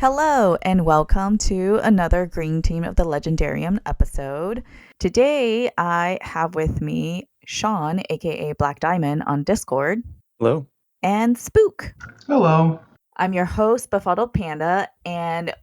Hello, and welcome to another Green Team of the Legendarium episode. Today, I have with me Sean, aka BlackDiamond, on Discord, Hello. and Spook. Hello. I'm your host, BefuddledPanda, and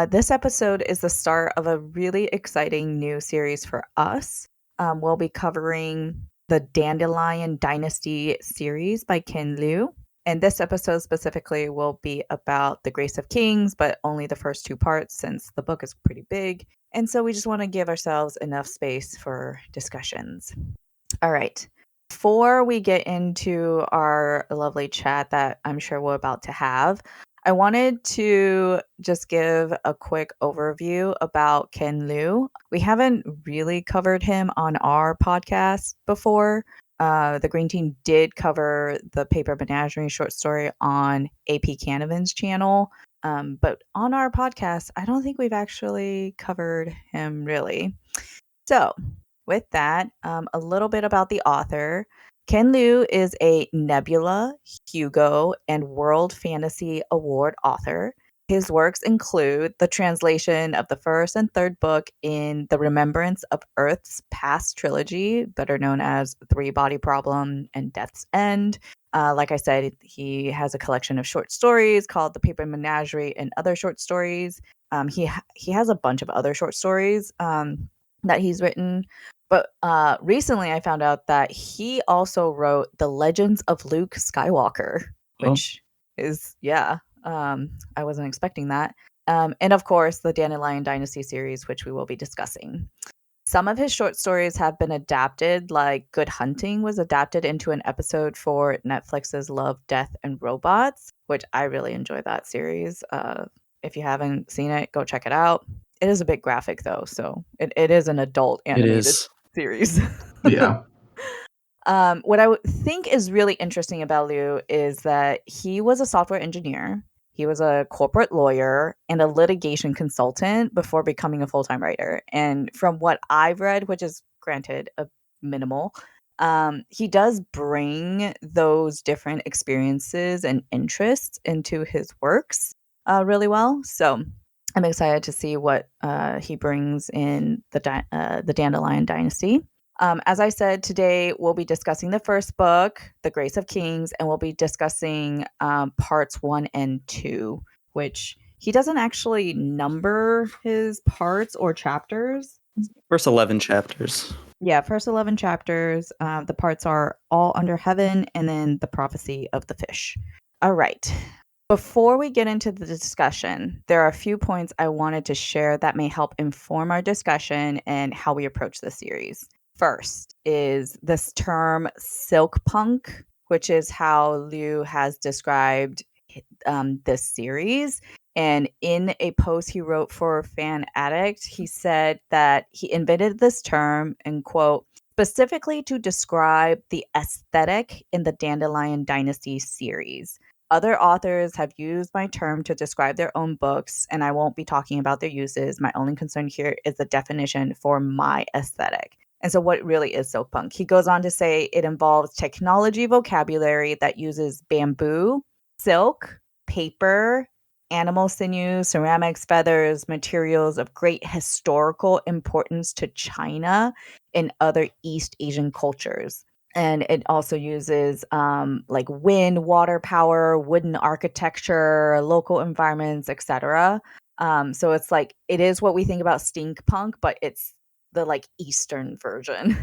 this episode is the start of a really exciting new series for us. We'll be covering the Dandelion Dynasty series by Ken Liu. And this episode specifically will be about the Grace of Kings, but only the first two parts since the book is pretty big. And so we just want to give ourselves enough space for discussions. All right. Before we get into our lovely chat that I'm sure we're about to have, I wanted to just give a quick overview about Ken Liu. We haven't really covered him on our podcast before. The Green Team did cover the Paper Menagerie short story on AP Canavan's channel. But on our podcast, I don't think we've actually covered him really. So, with that, a little bit about the author. Ken Liu is a Nebula, Hugo, and World Fantasy Award author. His works include the translation of the first and third book in the Remembrance of Earth's Past trilogy, better known as Three Body Problem and Death's End. Like I said, he has a collection of short stories called The Paper Menagerie and Other Short Stories. He has a bunch of other short stories that he's written. But recently I found out that he also wrote The Legends of Luke Skywalker, which is, I wasn't expecting that. And of course, the Dandelion Dynasty series, which we will be discussing. Some of his short stories have been adapted, like Good Hunting was adapted into an episode for Netflix's Love, Death, and Robots, which I really enjoy that series. If you haven't seen it, go check it out. It is a bit graphic, though, so it is an adult animated series. Yeah. What I think is really interesting about Liu is that he was a software engineer. He was a corporate lawyer and a litigation consultant before becoming a full-time writer. And from what I've read, which is granted a minimal, he does bring those different experiences and interests into his works really well. So I'm excited to see what he brings in the Dandelion Dynasty. As I said, today we'll be discussing the first book, The Grace of Kings, and we'll be discussing parts 1 and 2, which he doesn't actually number his parts or chapters. First 11 chapters. Yeah, first 11 chapters. The parts are All Under Heaven and then The Prophecy of the Fish. All right. Before we get into the discussion, there are a few points I wanted to share that may help inform our discussion and how we approach the series. First is this term silkpunk, which is how Liu has described this series. And in a post he wrote for Fan Addict, he said that he invented this term and quote, specifically to describe the aesthetic in the Dandelion Dynasty series. Other authors have used my term to describe their own books, and I won't be talking about their uses. My only concern here is the definition for my aesthetic. And so what really is silkpunk? He goes on to say it involves technology vocabulary that uses bamboo, silk, paper, animal sinew, ceramics, feathers, materials of great historical importance to China and other East Asian cultures. And it also uses like wind, water power, wooden architecture, local environments, etc. So it's like it is what we think about steampunk, but it's the like Eastern version.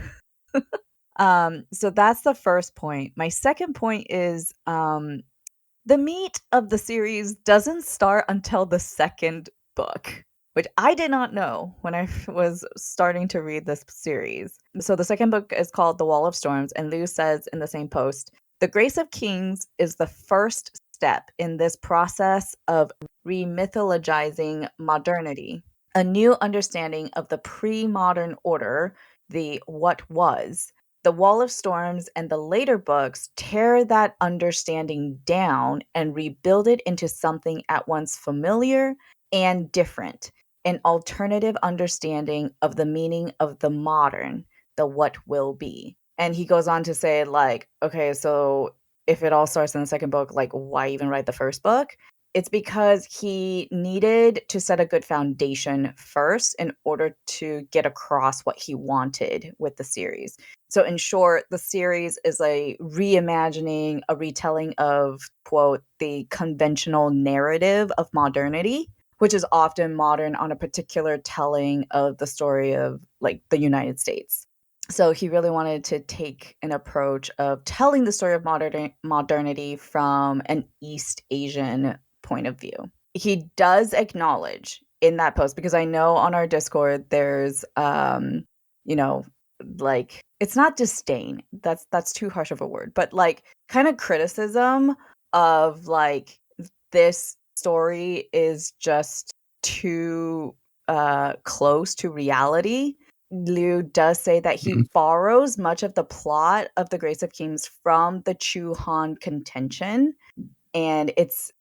So that's the first point. My second point is the meat of the series doesn't start until the second book, which I did not know when I was starting to read this series. So the second book is called The Wall of Storms, and Liu says in the same post, The Grace of Kings is the first step in this process of remythologizing modernity, a new understanding of the pre-modern order, the what was. The Wall of Storms and the later books tear that understanding down and rebuild it into something at once familiar and different, an alternative understanding of the meaning of the modern, the what will be. And he goes on to say, like, okay, so if it all starts in the second book, like, why even write the first book? it's because he needed to set a good foundation first in order to get across what he wanted with the series. So in short, the series is a reimagining, a retelling of, quote, the conventional narrative of modernity, which is often modern on a particular telling of the story of like the United States. So he really wanted to take an approach of telling the story of modernity from an East Asian point of view. He does acknowledge in that post, because I know on our Discord there's you know, like, it's not disdain. That's too harsh of a word, but like kind of criticism of like this story is just too close to reality. Liu does say that he Mhm. borrows much of the plot of The Grace of Kings from the Chu Han contention, and it's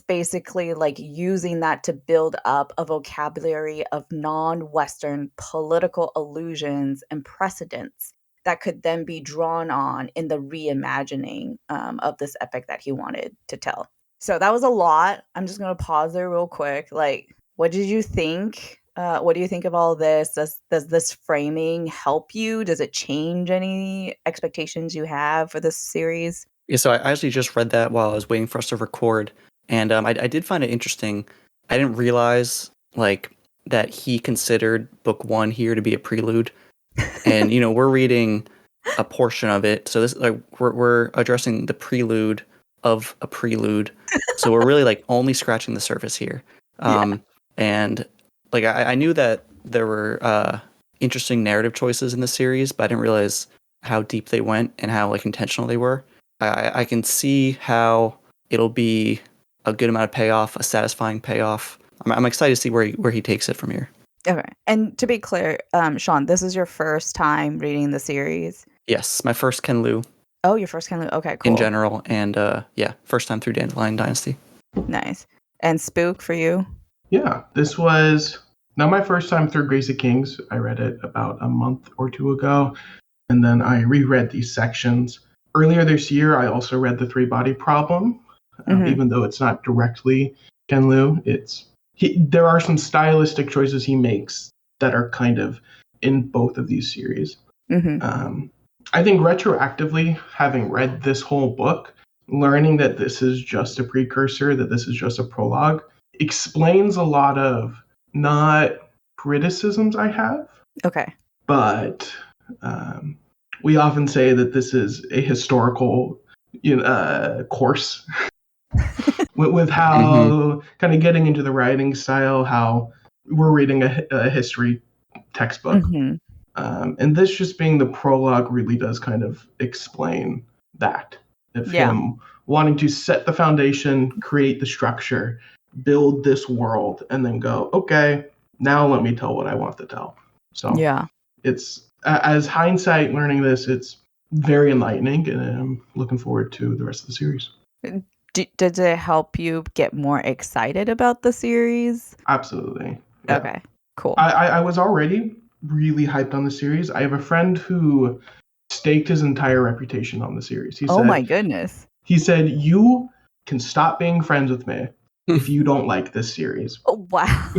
basically like using that to build up a vocabulary of non-Western political allusions and precedents that could then be drawn on in the reimagining of this epic that he wanted to tell. So that was a lot. I'm just gonna pause there real quick. Like, what did you think? What do you think of all this? Does this framing help you? Does it change any expectations you have for this series? Yeah, so I actually just read that while I was waiting for us to record, and I did find it interesting. I didn't realize like that he considered book one here to be a prelude, and we're reading a portion of it, so this like we're addressing the prelude of a prelude, so we're really like only scratching the surface here. Yeah. And like I knew that there were interesting narrative choices in the series, but I didn't realize how deep they went and how like intentional they were. I can see how it'll be a good amount of payoff, a satisfying payoff. I'm excited to see where he takes it from here. Okay. And to be clear, Sean, this is your first time reading the series? Yes, my first Ken Liu Oh, your first Ken Liu. Okay, in cool. general, and yeah, first time through Dandelion Dynasty. Nice. And Spook for you? Yeah, this was not my first time through Grace of Kings. I read it about a month or two ago, and then I reread these sections. Earlier this year, I also read The Three Body Problem, even though it's not directly Ken Liu. There are some stylistic choices he makes that are kind of in both of these series. I think retroactively, having read this whole book, learning that this is just a precursor, that this is just a prologue, explains a lot of not criticisms I have. Okay. But we often say that this is a historical course with how kind of getting into the writing style, how we're reading a history textbook. And this just being the prologue really does kind of explain that of him wanting to set the foundation, create the structure, build this world, and then go, okay, now let me tell what I want to tell. So it's as hindsight learning this, it's very enlightening, and I'm looking forward to the rest of the series. Did it help you get more excited about the series? Absolutely. Yeah. Okay, cool. I was already really hyped on the series. I have a friend who staked his entire reputation on the series. He said, my goodness. He said, you can stop being friends with me if you don't like this series. Oh, wow.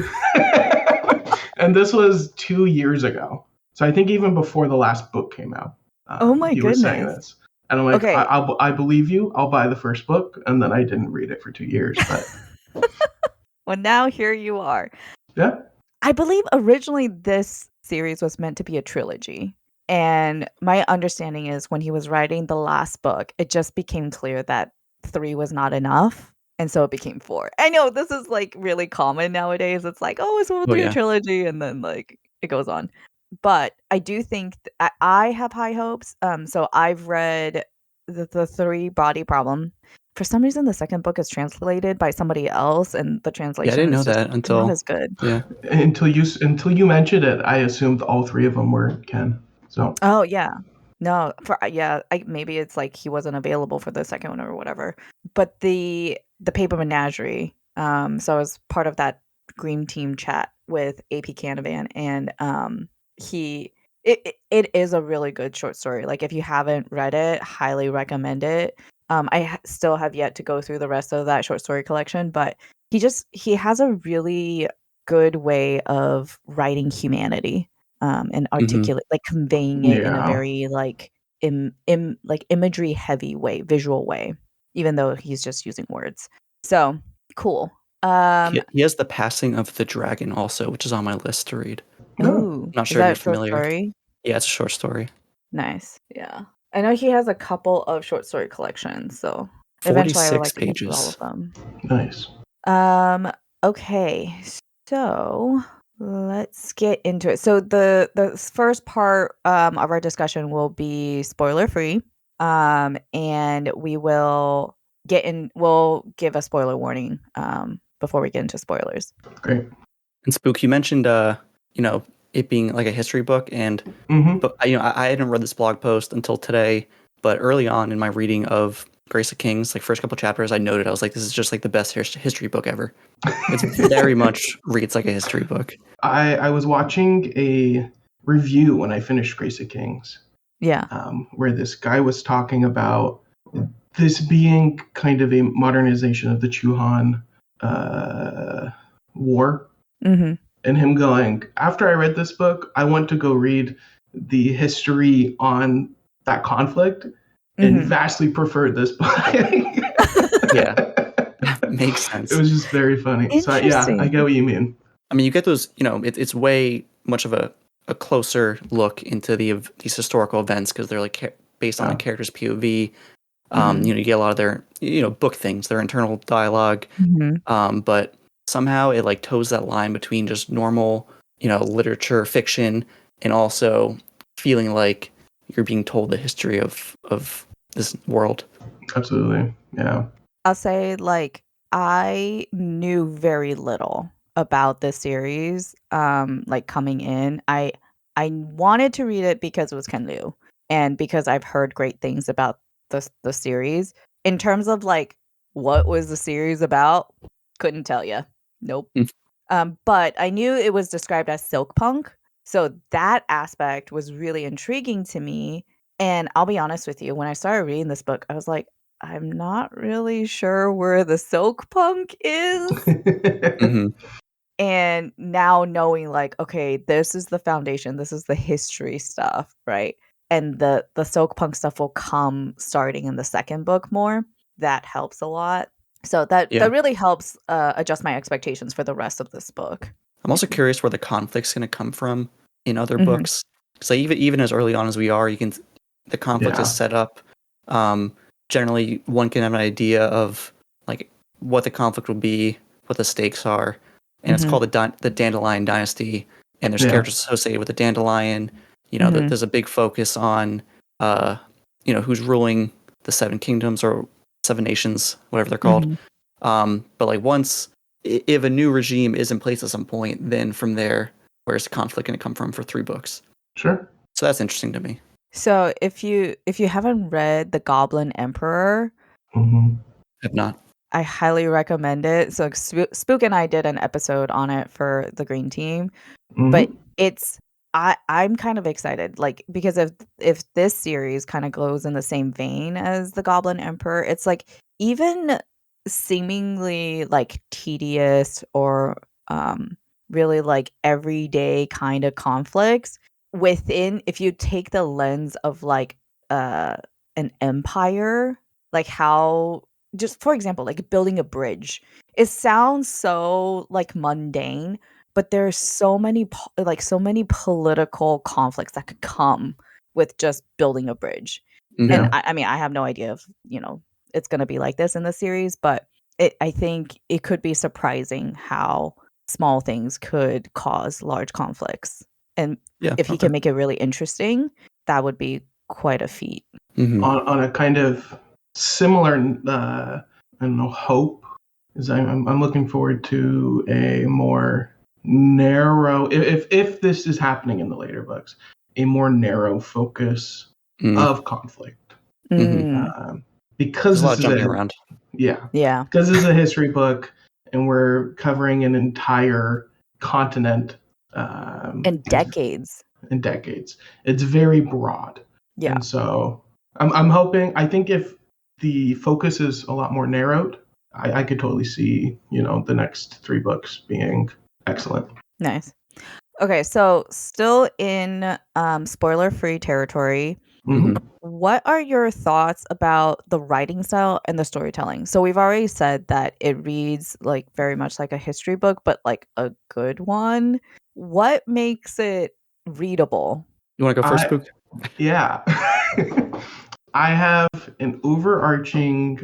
And this was 2 years ago. So I think even before the last book came out, he was saying this. And I'm like, okay. I believe you. I'll buy the first book. And then I didn't read it for 2 years. But well, now here you are. Yeah. I believe originally this series was meant to be a trilogy. And my understanding is when he was writing the last book, it just became clear that 3 was not enough. And so it became 4. I know this is like really common nowadays. It's like, oh, so we'll do a trilogy, and then like it goes on. But I do think I have high hopes. So I've read the 3 Body Problem. For some reason, the second book is translated by somebody else, and the translation I didn't know is just that until not as good. Yeah. Until you mentioned it, I assumed all 3 of them were Ken. So. Oh yeah. No, maybe it's like he wasn't available for the second one or whatever. But the Paper Menagerie, so I was part of that Green Team chat with AP Canavan, and it is a really good short story. Like if you haven't read it, highly recommend it. Still have yet to go through the rest of that short story collection, but he has a really good way of writing humanity, and articulate, like conveying it in a very like like imagery heavy way, visual way, even though he's just using words. So cool. He has The Passing of the Dragon also, which is on my list to read. Ooh, Not is sure if that you're a short familiar. story? Yeah, it's a short story. Nice. Yeah. I know he has a couple of short story collections, so eventually I would 46 like to get through all of pages. them. Nice. Okay. So let's get into it. So the first part of our discussion will be spoiler free. And we'll give a spoiler warning before we get into spoilers. Great. And Spook, you mentioned it being like a history book, and but I hadn't read this blog post until today, but early on in my reading of Grace of Kings, like first couple chapters, I noted, I was like, this is just like the best history book ever. It's very much reads like a history book. I was watching a review when I finished Grace of Kings. Yeah. Where this guy was talking about this being kind of a modernization of the Chuhan War. Mm-hmm. And him going, after I read this book, I want to go read the history on that conflict and vastly preferred this book. Yeah, makes sense. It was just very funny. So yeah, I get what you mean. I mean, you get those, it's way much of a closer look into these historical events because they're like based on the character's POV. You get a lot of their, book things, their internal dialogue. But somehow it like toes that line between just normal, literature, fiction, and also feeling like you're being told the history of this world. Absolutely. Yeah. I'll say, like, I knew very little about this series, like coming in. I wanted to read it because it was Ken Liu and because I've heard great things about the series. In terms of like what was the series about, couldn't tell you. Nope. But I knew it was described as silkpunk, so that aspect was really intriguing to me. And I'll be honest with you, when I started reading this book, I was like, I'm not really sure where the silkpunk is. And now knowing like, okay, this is the foundation, this is the history stuff, right? And the silkpunk stuff will come starting in the second book more. That helps a lot. So that really helps adjust my expectations for the rest of this book. I'm also curious where the conflict's going to come from in other books. So even as early on as we are, the conflict is set up. Generally, one can have an idea of like what the conflict will be, what the stakes are, and it's called the Dandelion Dynasty. And there's characters associated with the Dandelion. There's a big focus on who's ruling the Seven Kingdoms or Seven Nations, whatever they're called. But like if a new regime is in place at some point, then from there, where's the conflict going to come from for 3 books? Sure. So that's interesting to me. So if you haven't read The Goblin Emperor, Have not. I highly recommend it. So Spook and I did an episode on it for the Green Team, but I'm kind of excited, like, because if this series kind of goes in the same vein as The Goblin Emperor, it's like even seemingly like tedious or really like everyday kind of conflicts within, if you take the lens of like an empire, like how, just for example, like building a bridge, it sounds so like mundane, but there's so many political conflicts that could come with just building a bridge. And I mean, I have no idea if it's going to be like this in the series, but I think it could be surprising how small things could cause large conflicts. And if he can make it really interesting, that would be quite a feat. On a kind of similar, I don't know, hope, is I'm looking forward to a more narrow, if this is happening in the later books, a more narrow focus of conflict. Because there's a lot this of jumping is around. Yeah. Because this is a history book and we're covering an entire continent. And decades. It's very broad. Yeah. And so I'm hoping, I think if the focus is a lot more narrowed. I could totally see, the next 3 books being excellent. Nice. Okay, so still in spoiler-free territory, Mhm. what are your thoughts about the writing style and the storytelling? So we've already said that it reads like very much like a history book, but like a good one. What makes it readable? You want to go first, I Spook? Yeah. I have an overarching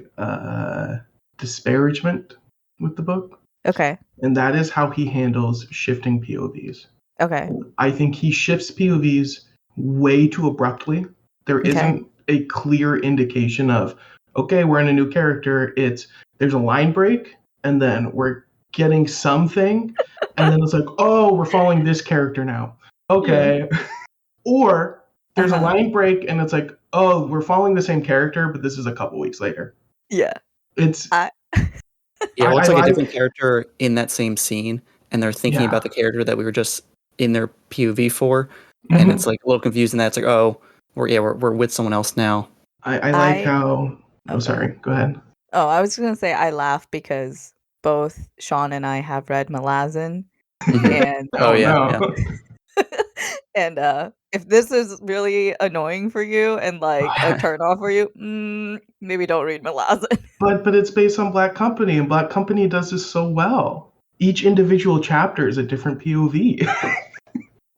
disparagement with the book, Okay. and that is how he handles shifting POVs. Okay. I think he shifts POVs way too abruptly. There Okay. isn't a clear indication of, okay, we're in a new character. There's a line break, and then we're getting something, and then it's like, oh, we're following this character now. Okay. Or there's a Uh-huh. line break, and it's like, oh, we're following the same character, but this is a couple weeks later. Yeah. It's I Yeah, well, I it's like a like different character in that same scene, and they're thinking about the character that we were just in their POV for, and it's like a little confusing that it's like, oh, we're with someone else now. I like I how. Oh, Oh, go ahead. sorry. Go ahead. Oh, I was gonna say I laugh because both Sean and I have read Malazan, Mhm. and Oh Oh yeah, no. yeah. and if this is really annoying for you and like a turn off for you, maybe don't read Malazan. But it's based on Black Company, and Black Company does this so well. Each individual chapter is a different POV.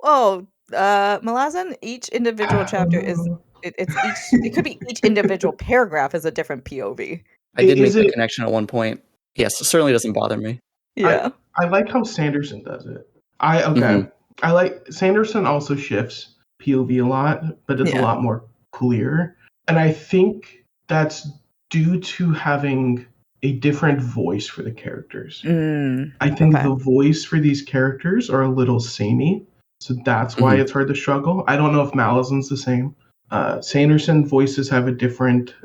Oh, Malazan, each individual chapter is it could be each individual paragraph is a different POV. I did Is make the it? connection at one point. Yes, it certainly doesn't bother me. I Yeah. I like how Sanderson does it. Okay. Hmm. I like Sanderson also shifts POV a lot, but it's a Yeah. lot more clear. And I think that's due to having a different voice for the characters. I think Okay. the voice for these characters are a little samey, so that's why Hmm. it's hard to struggle. I don't know if Malazan's the same. Sanderson voices have a different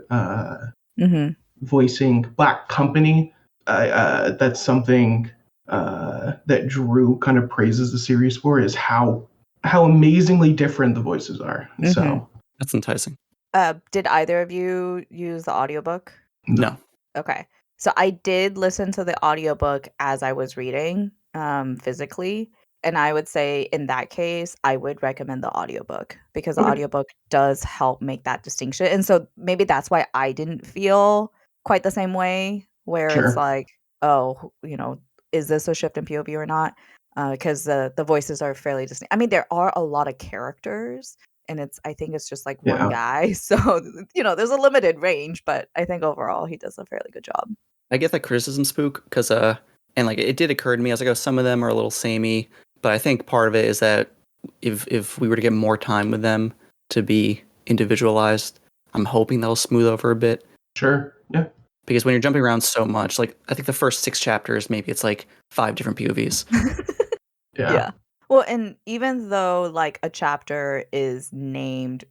Mhm. voicing. Black Company, that's something that Drew kind of praises the series for, is how amazingly different the voices are. Mhm. So That's enticing. Did either of you use the audiobook? No. Okay. So I did listen to the audiobook as I was reading, physically, and I would say in that case, I would recommend the audiobook because the okay, audiobook does help make that distinction. And so maybe that's why I didn't feel quite the same way where it's sure, like, oh, is this a shift in POV or not? Because the voices are fairly distinct. I mean, there are a lot of characters, and I think it's just like one yeah. guy. So, there's a limited range, but I think overall he does a fairly good job. I get that criticism, Spook, because and like it did occur to me. I was like, oh, some of them are a little samey, but I think part of it is that if we were to get more time with them to be individualized, I'm hoping they'll smooth over a bit. Sure. Yeah. Because when you're jumping around so much, like I think the first 6 chapters, maybe it's like 5 different POVs. Yeah. Yeah. Well, and even though like a chapter is named,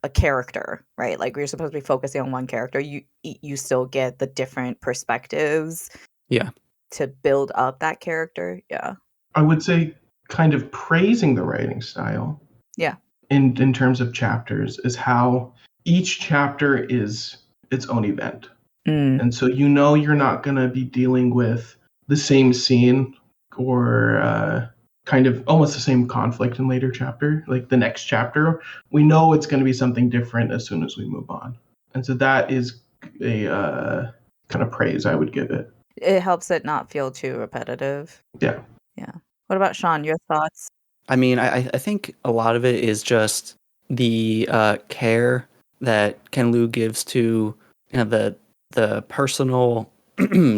a character, right? Like we're supposed to be focusing on one character, you still get the different perspectives Yeah. to build up that character. Yeah. I would say kind of praising the writing style Yeah. in terms of chapters is how each chapter is its own event. Mm. And so you're not going to be dealing with the same scene or kind of almost the same conflict in later chapter, like the next chapter. We know it's going to be something different as soon as we move on. And so that is a kind of praise I would give it. It helps it not feel too repetitive. Yeah. Yeah. What about Sean? Your thoughts? I mean, I think a lot of it is just the care that Ken Liu gives to the personal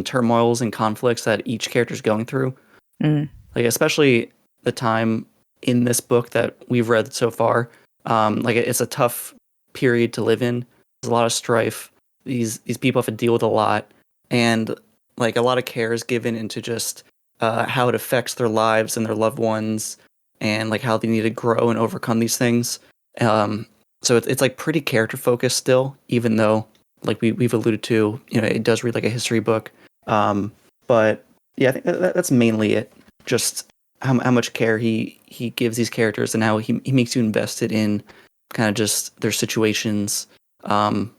turmoils and conflicts that each character is going through. Mm. Like especially the time in this book that we've read so far. Like it's a tough period to live in. There's a lot of strife. These people have to deal with a lot, and like a lot of care is given into just how it affects their lives and their loved ones, and like how they need to grow and overcome these things. So it's like pretty character focused still, even though like we've alluded to, it does read like a history book. But yeah, I think that's mainly it. Just how much care he gives these characters and how he makes you invested in kind of just their situations, and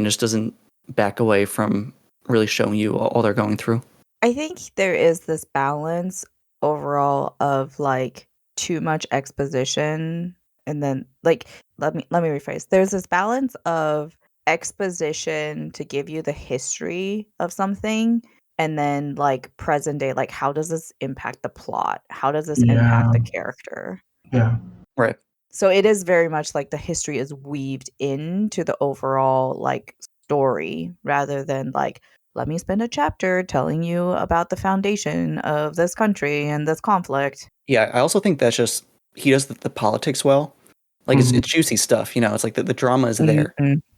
just doesn't back away from really showing you all they're going through. I think there is this balance overall of like too much exposition, and then like let me rephrase. There's this balance of exposition to give you the history of something, and then like present day, like how does this impact the plot? How does this impact the character? Yeah. Right. So it is very much like the history is weaved into the overall like story rather than like, let me spend a chapter telling you about the foundation of this country and this conflict. Yeah, I also think that's just he does the politics well. Like it's juicy stuff, It's like the drama is there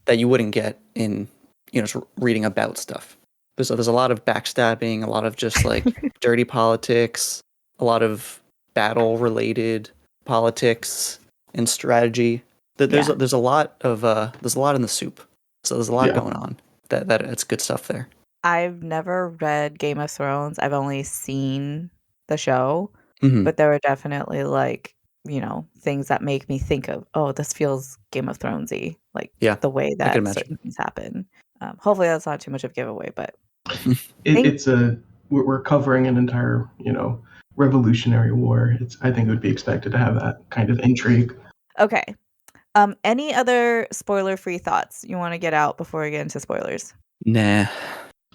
that you wouldn't get in just reading about stuff. There's a lot of backstabbing, a lot of just like dirty politics, a lot of battle related politics and strategy. There's a lot of there's a lot in the soup. So there's a lot going on. That it's good stuff there. I've never read Game of Thrones. I've only seen the show, Mm-hmm. but there are definitely like, things that make me think of, oh, this feels Game of Thronesy, like the way that certain things happen. Hopefully that's not too much of a giveaway, but we're covering an entire, Revolutionary War. I think it would be expected to have that kind of intrigue. Okay. Any other spoiler-free thoughts you want to get out before we get into spoilers? Nah.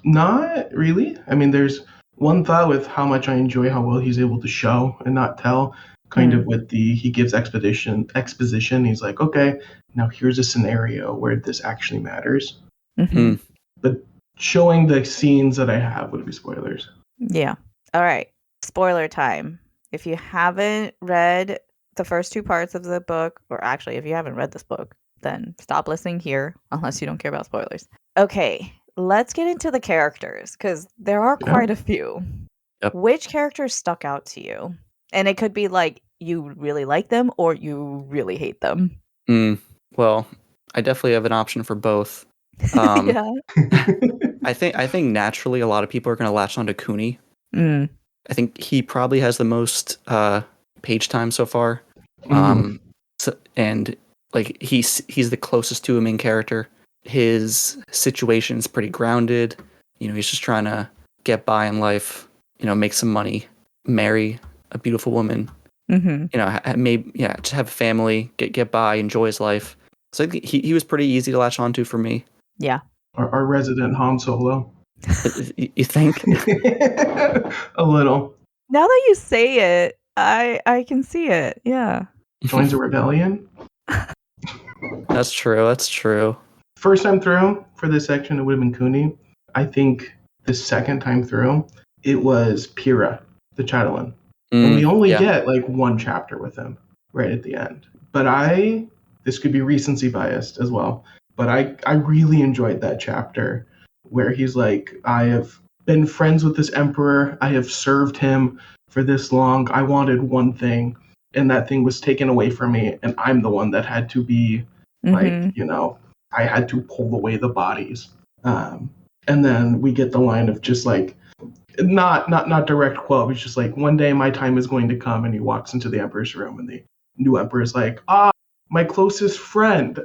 Not really. I mean, there's one thought with how much I enjoy how well he's able to show and not tell. Kind of with he gives exposition. He's like, okay, now here's a scenario where this actually matters. Mm-hmm. But showing the scenes that I have would be spoilers. Yeah. All right. Spoiler time. If you haven't read the first two parts of the book, or actually, if you haven't read this book, then stop listening here unless you don't care about spoilers. Okay. Let's get into the characters because there are quite a few. Yep. Which characters stuck out to you? And it could be like you really like them or you really hate them. Well, I definitely have an option for both. Yeah. I think naturally a lot of people are going to latch onto Cooney. I think he probably has the most page time so far. And like he's the closest to a main character. His situation is pretty grounded. He's just trying to get by in life. Make some money, marry a beautiful woman. Maybe just have a family, get by, enjoy his life. So I think he was pretty easy to latch onto for me. Yeah. Our resident Han Solo. You think? A little. Now that you say it, I can see it. Yeah. Joins a rebellion. That's true. First time through for this section, it would have been Cooney. I think the second time through, it was Pyrrha, the Chatelaine. And we only get like one chapter with him right at the end. But this could be recency biased as well, but I really enjoyed that chapter where he's like, I have been friends with this emperor. I have served him for this long. I wanted one thing, and that thing was taken away from me, and I'm the one that had to be like, I had to pull away the bodies. And then we get the line of just like, not direct quote, but just like, one day my time is going to come, and he walks into the emperor's room, and the new emperor is like, my closest friend.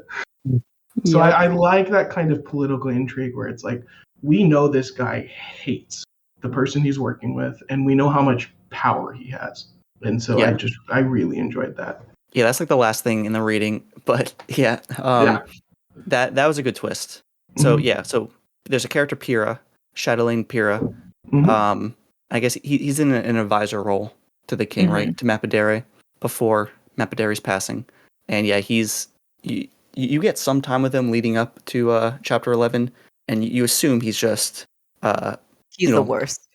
So I like that kind of political intrigue where it's like, we know this guy hates the person he's working with, and we know how much power he has. And so I really enjoyed that. Yeah, that's like the last thing in the reading, but that was a good twist. So so there's a character Pyrrha, Chatelaine Pyrrha. I guess he's in an advisor role to the king, right? To Mappadere before Mappadere's passing. And yeah, you get some time with him leading up to chapter 11, and you assume he's just he's the worst.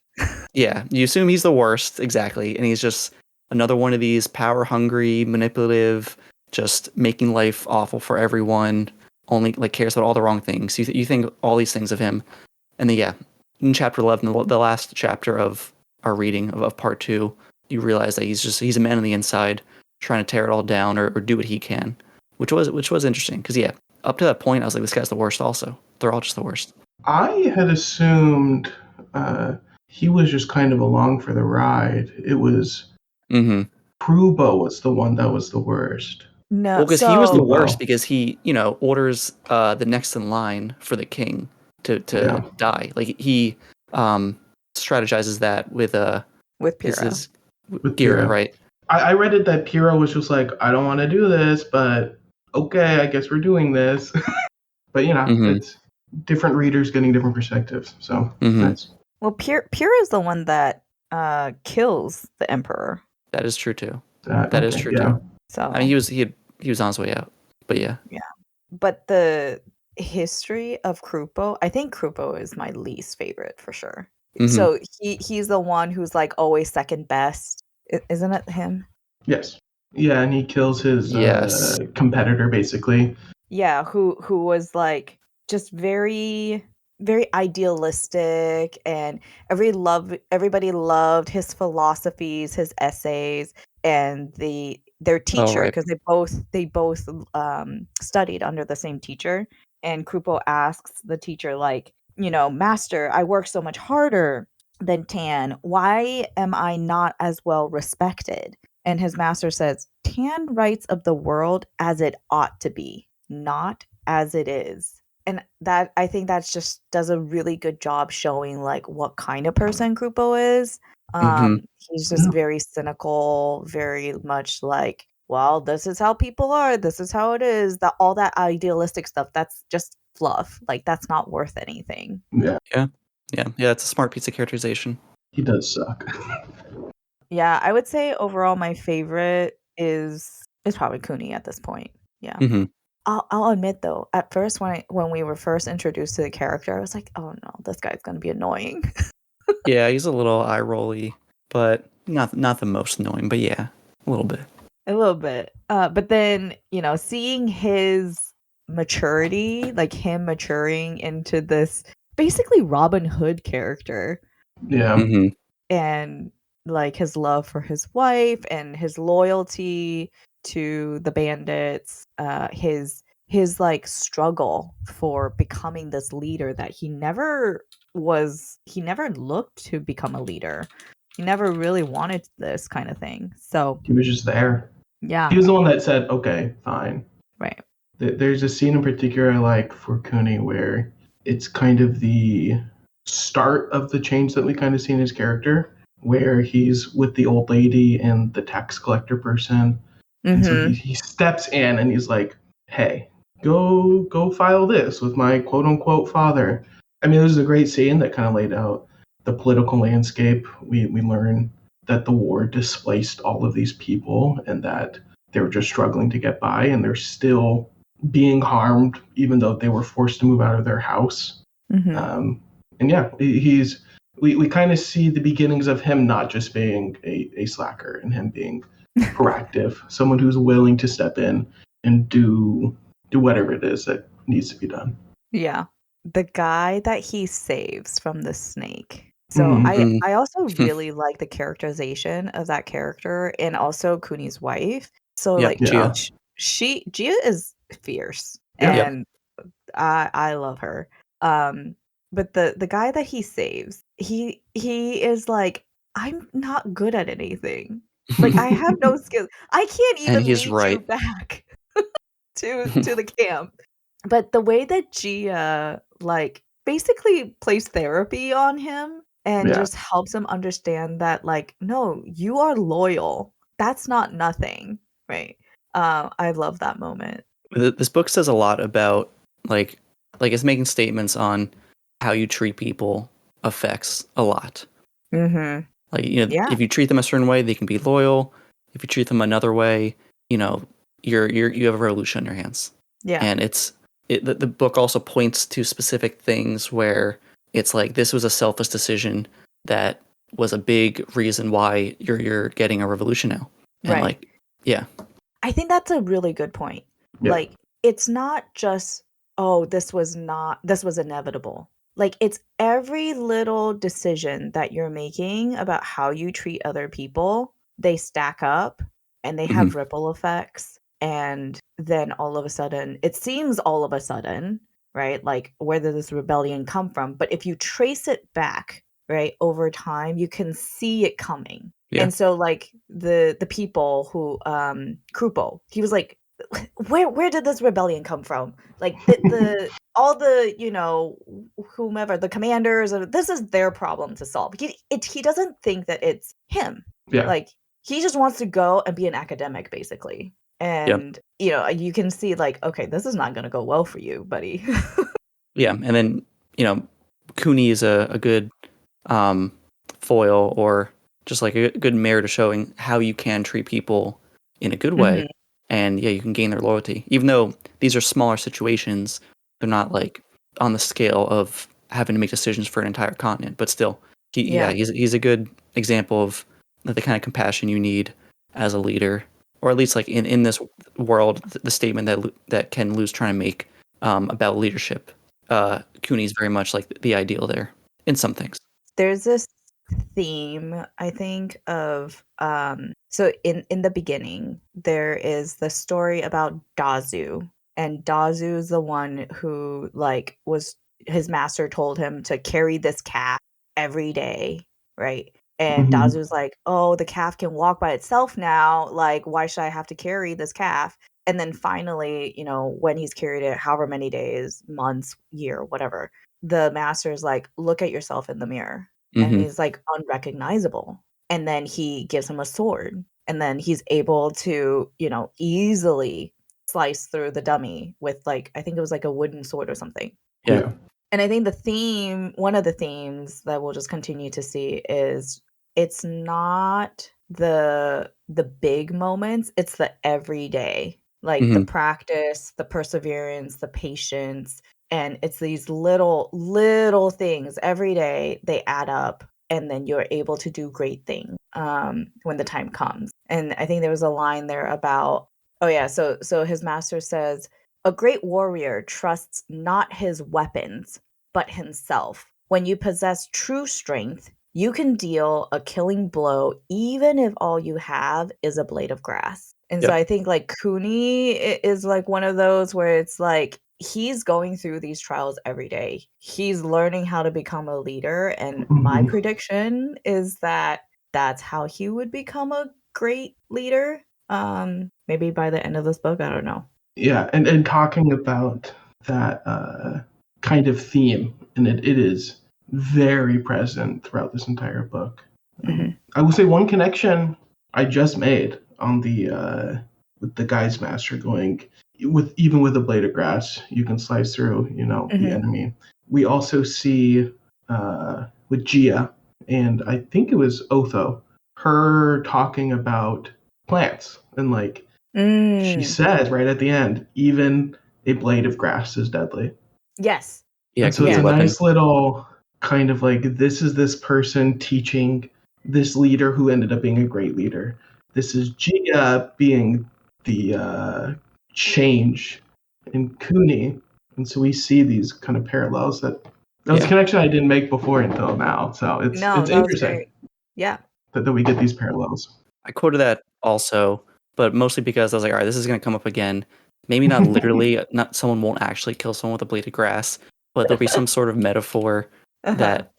Yeah, you assume he's the worst, exactly, and he's just another one of these power hungry, manipulative, just making life awful for everyone. Only like cares about all the wrong things. You think all these things of him, and then in chapter 11, the last chapter of our reading of part 2, you realize that he's a man on the inside, trying to tear it all down or do what he can, which was interesting because up to that point I was like, this guy's the worst. Also, they're all just the worst. I had assumed he was just kind of along for the ride. It was Prubo was the one that was the worst. No, well, because he was the worst because he orders the next in line for the king, to Yeah. die. Like he strategizes that with Pyrrha. his With Pyrrha, Pyrrha. right? I read it that Pyrrha was just like, I don't want to do this, but okay, I guess we're doing this. But Mhm. it's different readers getting different perspectives. So that's Well, Pyrrha is the one that kills the emperor. That is true too. that. That is Okay, true yeah. too. So I mean, he was on his way out, but yeah. but the history of Krupo, I think Krupo is my least favorite for sure. Mhm. So he's the one who's like always second best. Isn't it him? Yes. Yeah, and he kills his Yes. competitor basically. Yeah, who was like just very idealistic, and everybody loved his philosophies, his essays, and their teacher, right. because they both studied under the same teacher. And Krupo asks the teacher, like, master, I work so much harder than Tan. Why am I not as well respected? And his master says, Tan writes of the world as it ought to be, not as it is. And that, I think that's just does a really good job showing like what kind of person Krupo is. Mhm. He's just very cynical, very much like, well, this is how people are, this is how it is. That all that idealistic stuff, that's just fluff. Like, that's not worth anything. Yeah, Yeah. It's a smart piece of characterization. he does suck. Yeah, I would say overall my favorite is probably Cooney at this point. Yeah. Mhm. I'll admit though, at first when we were first introduced to the character, I was like, oh no, this guy's gonna be annoying. Yeah, he's a little eye rolly, but not the most annoying. But yeah, a little bit. A little bit. But then, seeing his maturity, like him maturing into this basically Robin Hood character, Yeah. Mhm. and like his love for his wife and his loyalty to the bandits, his like struggle for becoming this leader that he never looked to become a leader. He never really wanted this kind of thing. So He was just there. yeah, He was the one that said, okay, fine. right. There's a scene in particular I like for Cooney where it's kind of the start of the change that we kind of see in his character, where he's with the old lady and the tax collector person. And so he steps in and he's like, hey, go file this with my quote unquote father. I mean, this is a great scene that kind of laid out the political landscape. We learn that the war displaced all of these people and that they were just struggling to get by, and they're still being harmed even though they were forced to move out of their house. And yeah, we kind of see the beginnings of him not just being a slacker and him being proactive, someone who's willing to step in and do whatever it is that needs to be done. Yeah. The guy that he saves from the snake. So Mhm. I also really like the characterization of that character, and also Cooney's wife. So Yep. like Yeah. Gia is fierce, Yeah. and I love her. But the guy that he saves, he is like, I'm not good at anything. Like, I have no skills. I can't And even he's lead you right. back to the camp. But the way that Gia like basically plays therapy on him and Yeah. just helps him understand that, like, no, you are loyal. That's not nothing, right? I love that moment. This book says a lot about like it's making statements on how you treat people affects a lot. Mm-hmm. Like, Yeah. if you treat them a certain way, they can be loyal. If you treat them another way, you have a revolution on your hands. Yeah. And the book also points to specific things where it's like, this was a selfish decision that was a big reason why you're getting a revolution now. And Right. like, yeah. I think that's a really good point. Yeah. Like, it's not just, oh, this was inevitable. Like, it's every little decision that you're making about how you treat other people, they stack up and they have ripple effects. And then all of a sudden, it seems all of a sudden, right? Like, where did this rebellion come from? But if you trace it back, right, over time, you can see it coming. Yeah. And so like the people who Krupo, he was like, where did this rebellion come from? Like the all the, whomever, the commanders, this is their problem to solve. He doesn't think that it's him. Yeah. Like, he just wants to go and be an academic, basically. And, you can see, like, okay, this is not going to go well for you, buddy. Yeah, and then, Cooney is a good foil, or just like a good mirror to showing how you can treat people in a good way. And yeah, you can gain their loyalty. Even though these are smaller situations, they're not like on the scale of having to make decisions for an entire continent. But still, he's a good example of the kind of compassion you need as a leader, or at least like in this world, the statement that Ken Liu's trying to make about leadership. Cooney's very much like the ideal there in some things. There's this theme, I think, of so in the beginning there is the story about Dazu, and Dazu is the one who like was his master told him to carry this calf every day, right? And Dazu's like, oh, the calf can walk by itself now, like why should I have to carry this calf? And then finally, when he's carried it however many days, months, year, whatever, the master's like, look at yourself in the mirror. And he's like unrecognizable. And then he gives him a sword. And then he's able to, easily slice through the dummy with like, I think it was like a wooden sword or something. Yeah. And I think one of the themes that we'll just continue to see is it's not the big moments, it's the everyday, like the practice, the perseverance, the patience. And it's these little things every day, they add up, and then you're able to do great things when the time comes. And I think there was a line there about, so his master says, a great warrior trusts not his weapons, but himself. When you possess true strength, you can deal a killing blow even if all you have is a blade of grass. And so I think like Cooney is like one of those where it's like, he's going through these trials every day. He's learning how to become a leader. And my prediction is that that's how he would become a great leader. Maybe by the end of this book, I don't know. Yeah, and talking about that kind of theme, and it is very present throughout this entire book. I will say one connection I just made on the with the Guy's Master going even with a blade of grass, you can slice through, the enemy. We also see with Gia, and I think it was Otho, her talking about plants, and like she says right at the end, even a blade of grass is deadly. Yes. Yeah, and so it's a nice little kind of like, this is this person teaching this leader who ended up being a great leader. This is Gia being the change in Cooney. And so we see these kind of parallels that was a connection I didn't make before until now. So it's interesting. Yeah. That we get these parallels. I quoted that also, but mostly because I was like, all right, this is going to come up again. Maybe not literally, not someone won't actually kill someone with a blade of grass, but there'll be some sort of metaphor that,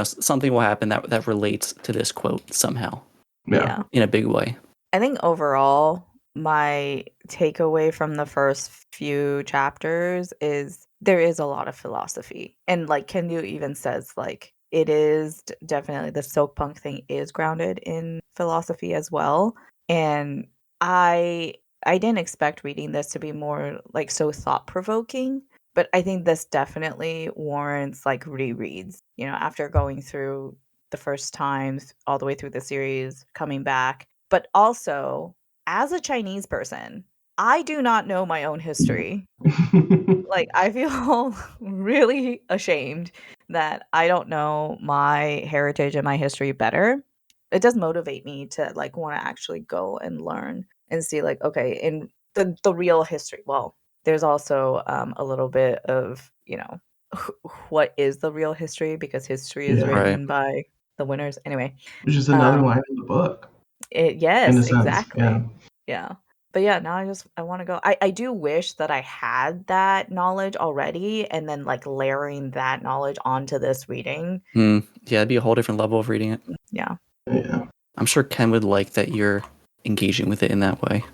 something will happen that relates to this quote somehow. Yeah. In a big way. I think overall, my takeaway from the first few chapters is there is a lot of philosophy. And like Ken Liu even says, like, it is definitely, the silkpunk thing is grounded in philosophy as well. And I didn't expect reading this to be more like so thought-provoking, but I think this definitely warrants like rereads, after going through the first time all the way through the series, coming back. But also, as a Chinese person, I do not know my own history. Like, I feel really ashamed that I don't know my heritage and my history better. It does motivate me to like want to actually go and learn and see like, okay, in the real history. Well, there's also a little bit of, what is the real history, because history is written by the winners. Anyway. Which is another line in the book. Yes, exactly. Yeah. Yeah. But yeah, now I want to go. I do wish that I had that knowledge already, and then like layering that knowledge onto this reading. Yeah, it'd be a whole different level of reading it. Yeah. I'm sure Ken would like that you're engaging with it in that way.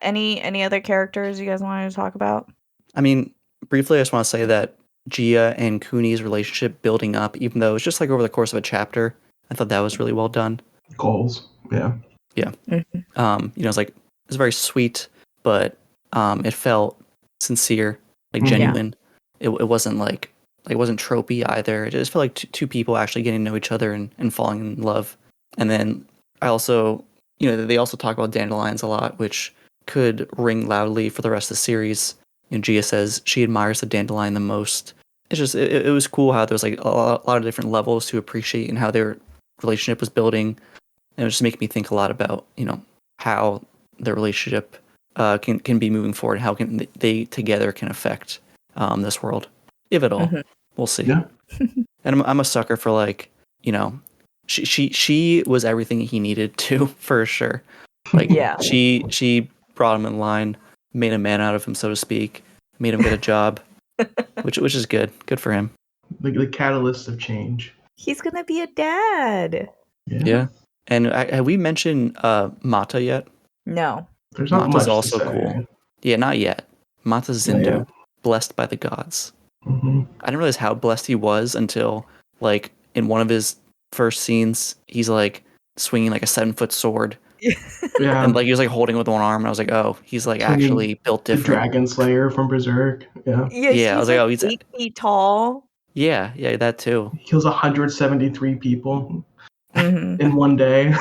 Any other characters you guys wanted to talk about? I mean, briefly, I just want to say that Gia and Cooney's relationship building up, even though it's just like over the course of a chapter, I thought that was really well done. Goals. Yeah. Yeah. Mhm. It's like it's very sweet, but it felt sincere, like Mhm. genuine. It wasn't like it wasn't tropey either. It just felt like two people actually getting to know each other and falling in love. And then I also, they also talk about dandelions a lot, which could ring loudly for the rest of the series. Gia says she admires the dandelion the most. It's just it was cool how there was like a lot of different levels to appreciate and how their relationship was building. And it was just making me think a lot about how their relationship can be moving forward, how can they together can affect this world, if at all. Mhm. We'll see. Yeah. And I'm a sucker for like she was everything he needed to for sure. Like Yeah. she brought him in line, made a man out of him, so to speak, made him get a job, which is good for him. The catalyst of change. He's gonna be a dad. Yeah. And have we mentioned Mata yet? No. There's not Mata's much also to say. cool. Yeah, not yet. Mata Zindu, blessed by the gods. Mm-hmm. I didn't realize how blessed he was until, like, in one of his first scenes, he's like swinging like a 7-foot sword, Yeah. and like he was like holding it with one arm, and I was like, oh, he's like Swinging actually built the different. Dragon Slayer from Berserk. Yeah. Yeah, I was like, oh, he's 8 feet tall. yeah, that too. He kills 173 people Mhm. in one day.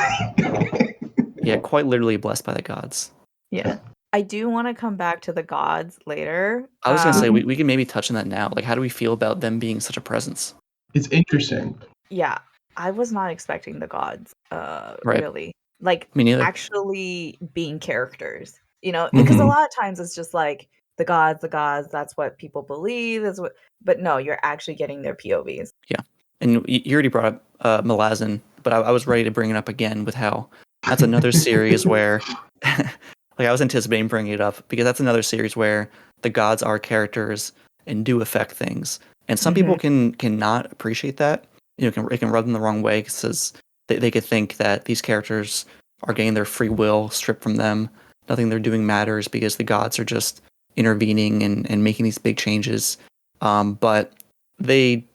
Yeah, quite literally blessed by the gods. Yeah. I do want to come back to the gods later. I was gonna say we can maybe touch on that now. Like, how do we feel about them being such a presence? It's interesting. Yeah, I was not expecting the gods, Right. really. Like, Me neither. actually being characters, because a lot of times it's just like the gods, that's what people believe, but no, you're actually getting their POVs. Yeah. And you already brought up Malazan, but I was ready to bring it up again with how that's another series where, like, I was anticipating bringing it up because that's another series where the gods are characters and do affect things. And some people cannot appreciate that. It can rub them the wrong way because they could think that these characters are getting their free will stripped from them. Nothing they're doing matters because the gods are just intervening and making these big changes. But they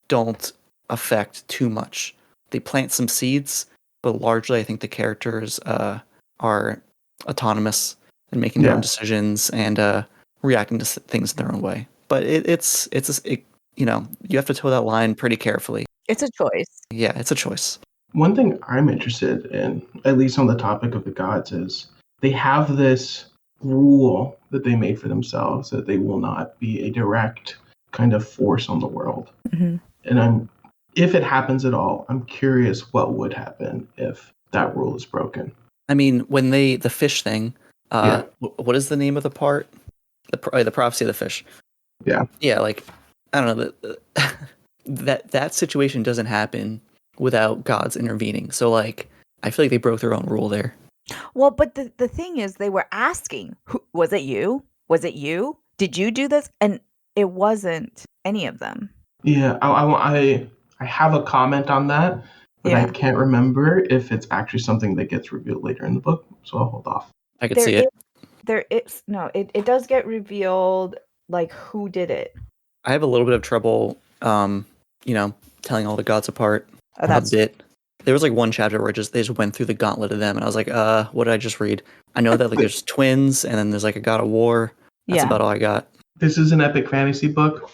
don't affect too much. They plant some seeds, but largely I think the characters are autonomous and making their own decisions and reacting to things in their own way. But you have to toe that line pretty carefully. It's a choice. Yeah, it's a choice. One thing I'm interested in, at least on the topic of the gods, is they have this rule that they made for themselves that they will not be a direct kind of force on the world. Mhm. And if it happens at all, I'm curious what would happen if that rule is broken. I mean, when the fish thing, what is the name of the part? The prophecy of the fish. Yeah. Yeah, like, I don't know, that situation doesn't happen without gods intervening. So, like, I feel like they broke their own rule there. Well, but the thing is, they were asking, was it you? Was it you? Did you do this? And it wasn't any of them. Yeah, I have a comment on that, but I can't remember if it's actually something that gets revealed later in the book, so I'll hold off. I could see it. It does get revealed, like, who did it. I have a little bit of trouble, telling all the gods apart a bit. There was like one chapter where they just went through the gauntlet of them, and I was like, what did I just read? I know that like there's twins, and then there's like a god of war. That's about all I got. This is an epic fantasy book.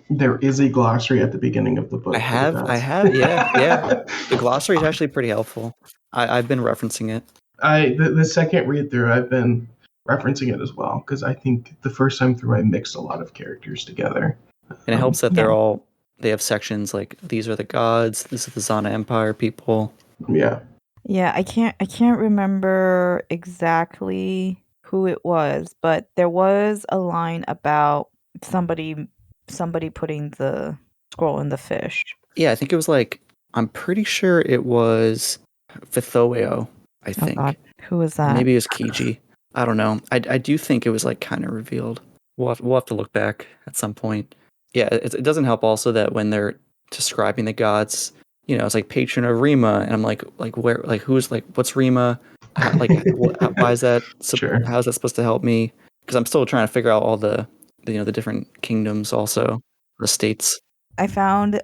There is a glossary at the beginning of the book. I have, yeah. The glossary is actually pretty helpful. I've been referencing it. The second read through, I've been referencing it as well, because I think the first time through I mixed a lot of characters together. And it helps that they have sections like these are the gods, this is the Zana Empire people. Yeah. Yeah, I can't remember exactly who it was, but there was a line about somebody putting the scroll in the fish. Yeah, I think it was like, I'm pretty sure it was Vithoeo, I think. Oh God. Who was that? Maybe it was Kiji. I don't know. I do think it was like kind of revealed. We'll have to look back at some point. Yeah, it doesn't help also that when they're describing the gods, it's like patron of Rima, and I'm like where, like who's like what's Rima? Why is that? Sure. How is that supposed to help me? Because I'm still trying to figure out all the the different kingdoms also, the states. I found,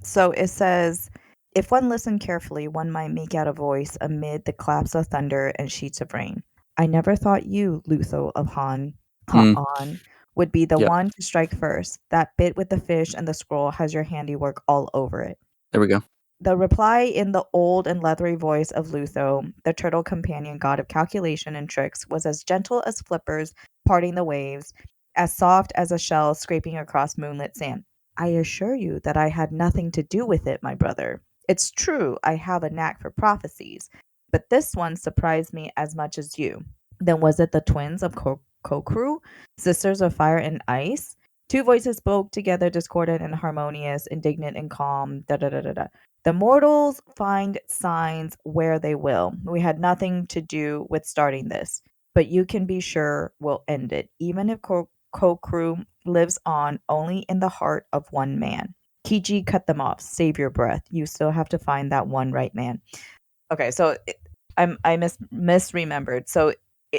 so it says, if one listened carefully, one might make out a voice amid the claps of thunder and sheets of rain. I never thought you, Lutho of Mm, Han, would be the yep. one to strike first. That bit with the fish and the scroll has your handiwork all over it. There we go. The reply in the old and leathery voice of Lutho, the turtle companion god of calculation and tricks, was as gentle as flippers parting the waves, as soft as a shell scraping across moonlit sand. I assure you that I had nothing to do with it, my brother. It's true, I have a knack for prophecies, but this one surprised me as much as you. Then was it the twins of Kokru, sisters of fire and ice? Two voices spoke together, discordant and harmonious, indignant and calm. Da da da da da. The mortals find signs where they will. We had nothing to do with starting this, but you can be sure we'll end it, even if Kokru lives on only in the heart of one man. Kiji cut them off. Save your breath. You still have to find that one right man. Okay, so I misremembered. So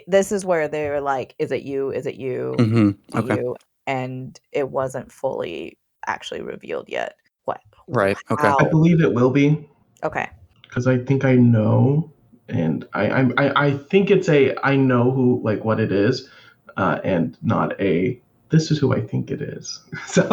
this is where they were like, "Is it you? Is it you? Okay. You?" And it wasn't fully actually revealed yet. What? Right. Okay. I Wow. believe it will be, Okay. because I think I know, and I think it's a I know who, like, what it is, and not a this is who I think it is. So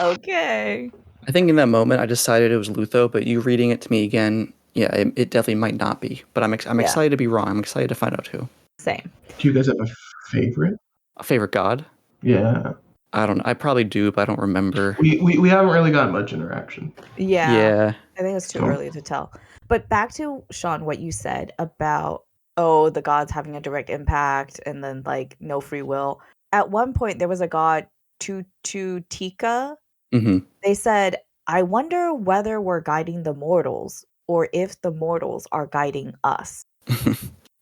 Okay. I think in that moment I decided it was Lutho, but you reading it to me again, yeah, it definitely might not be. But I'm Yeah. excited to be wrong. I'm excited to find out who. Same. do you guys have a favorite? A favorite god? Yeah, I don't know. I probably do, but I don't remember. we haven't really gotten much interaction. Yeah. Yeah. I think it's too So early to tell. But back to Sean, what you said about, oh, the gods having a direct impact and then like no free will. At one point there was a god, Tutika. hmm They said, I wonder whether we're guiding the mortals or if the mortals are guiding us.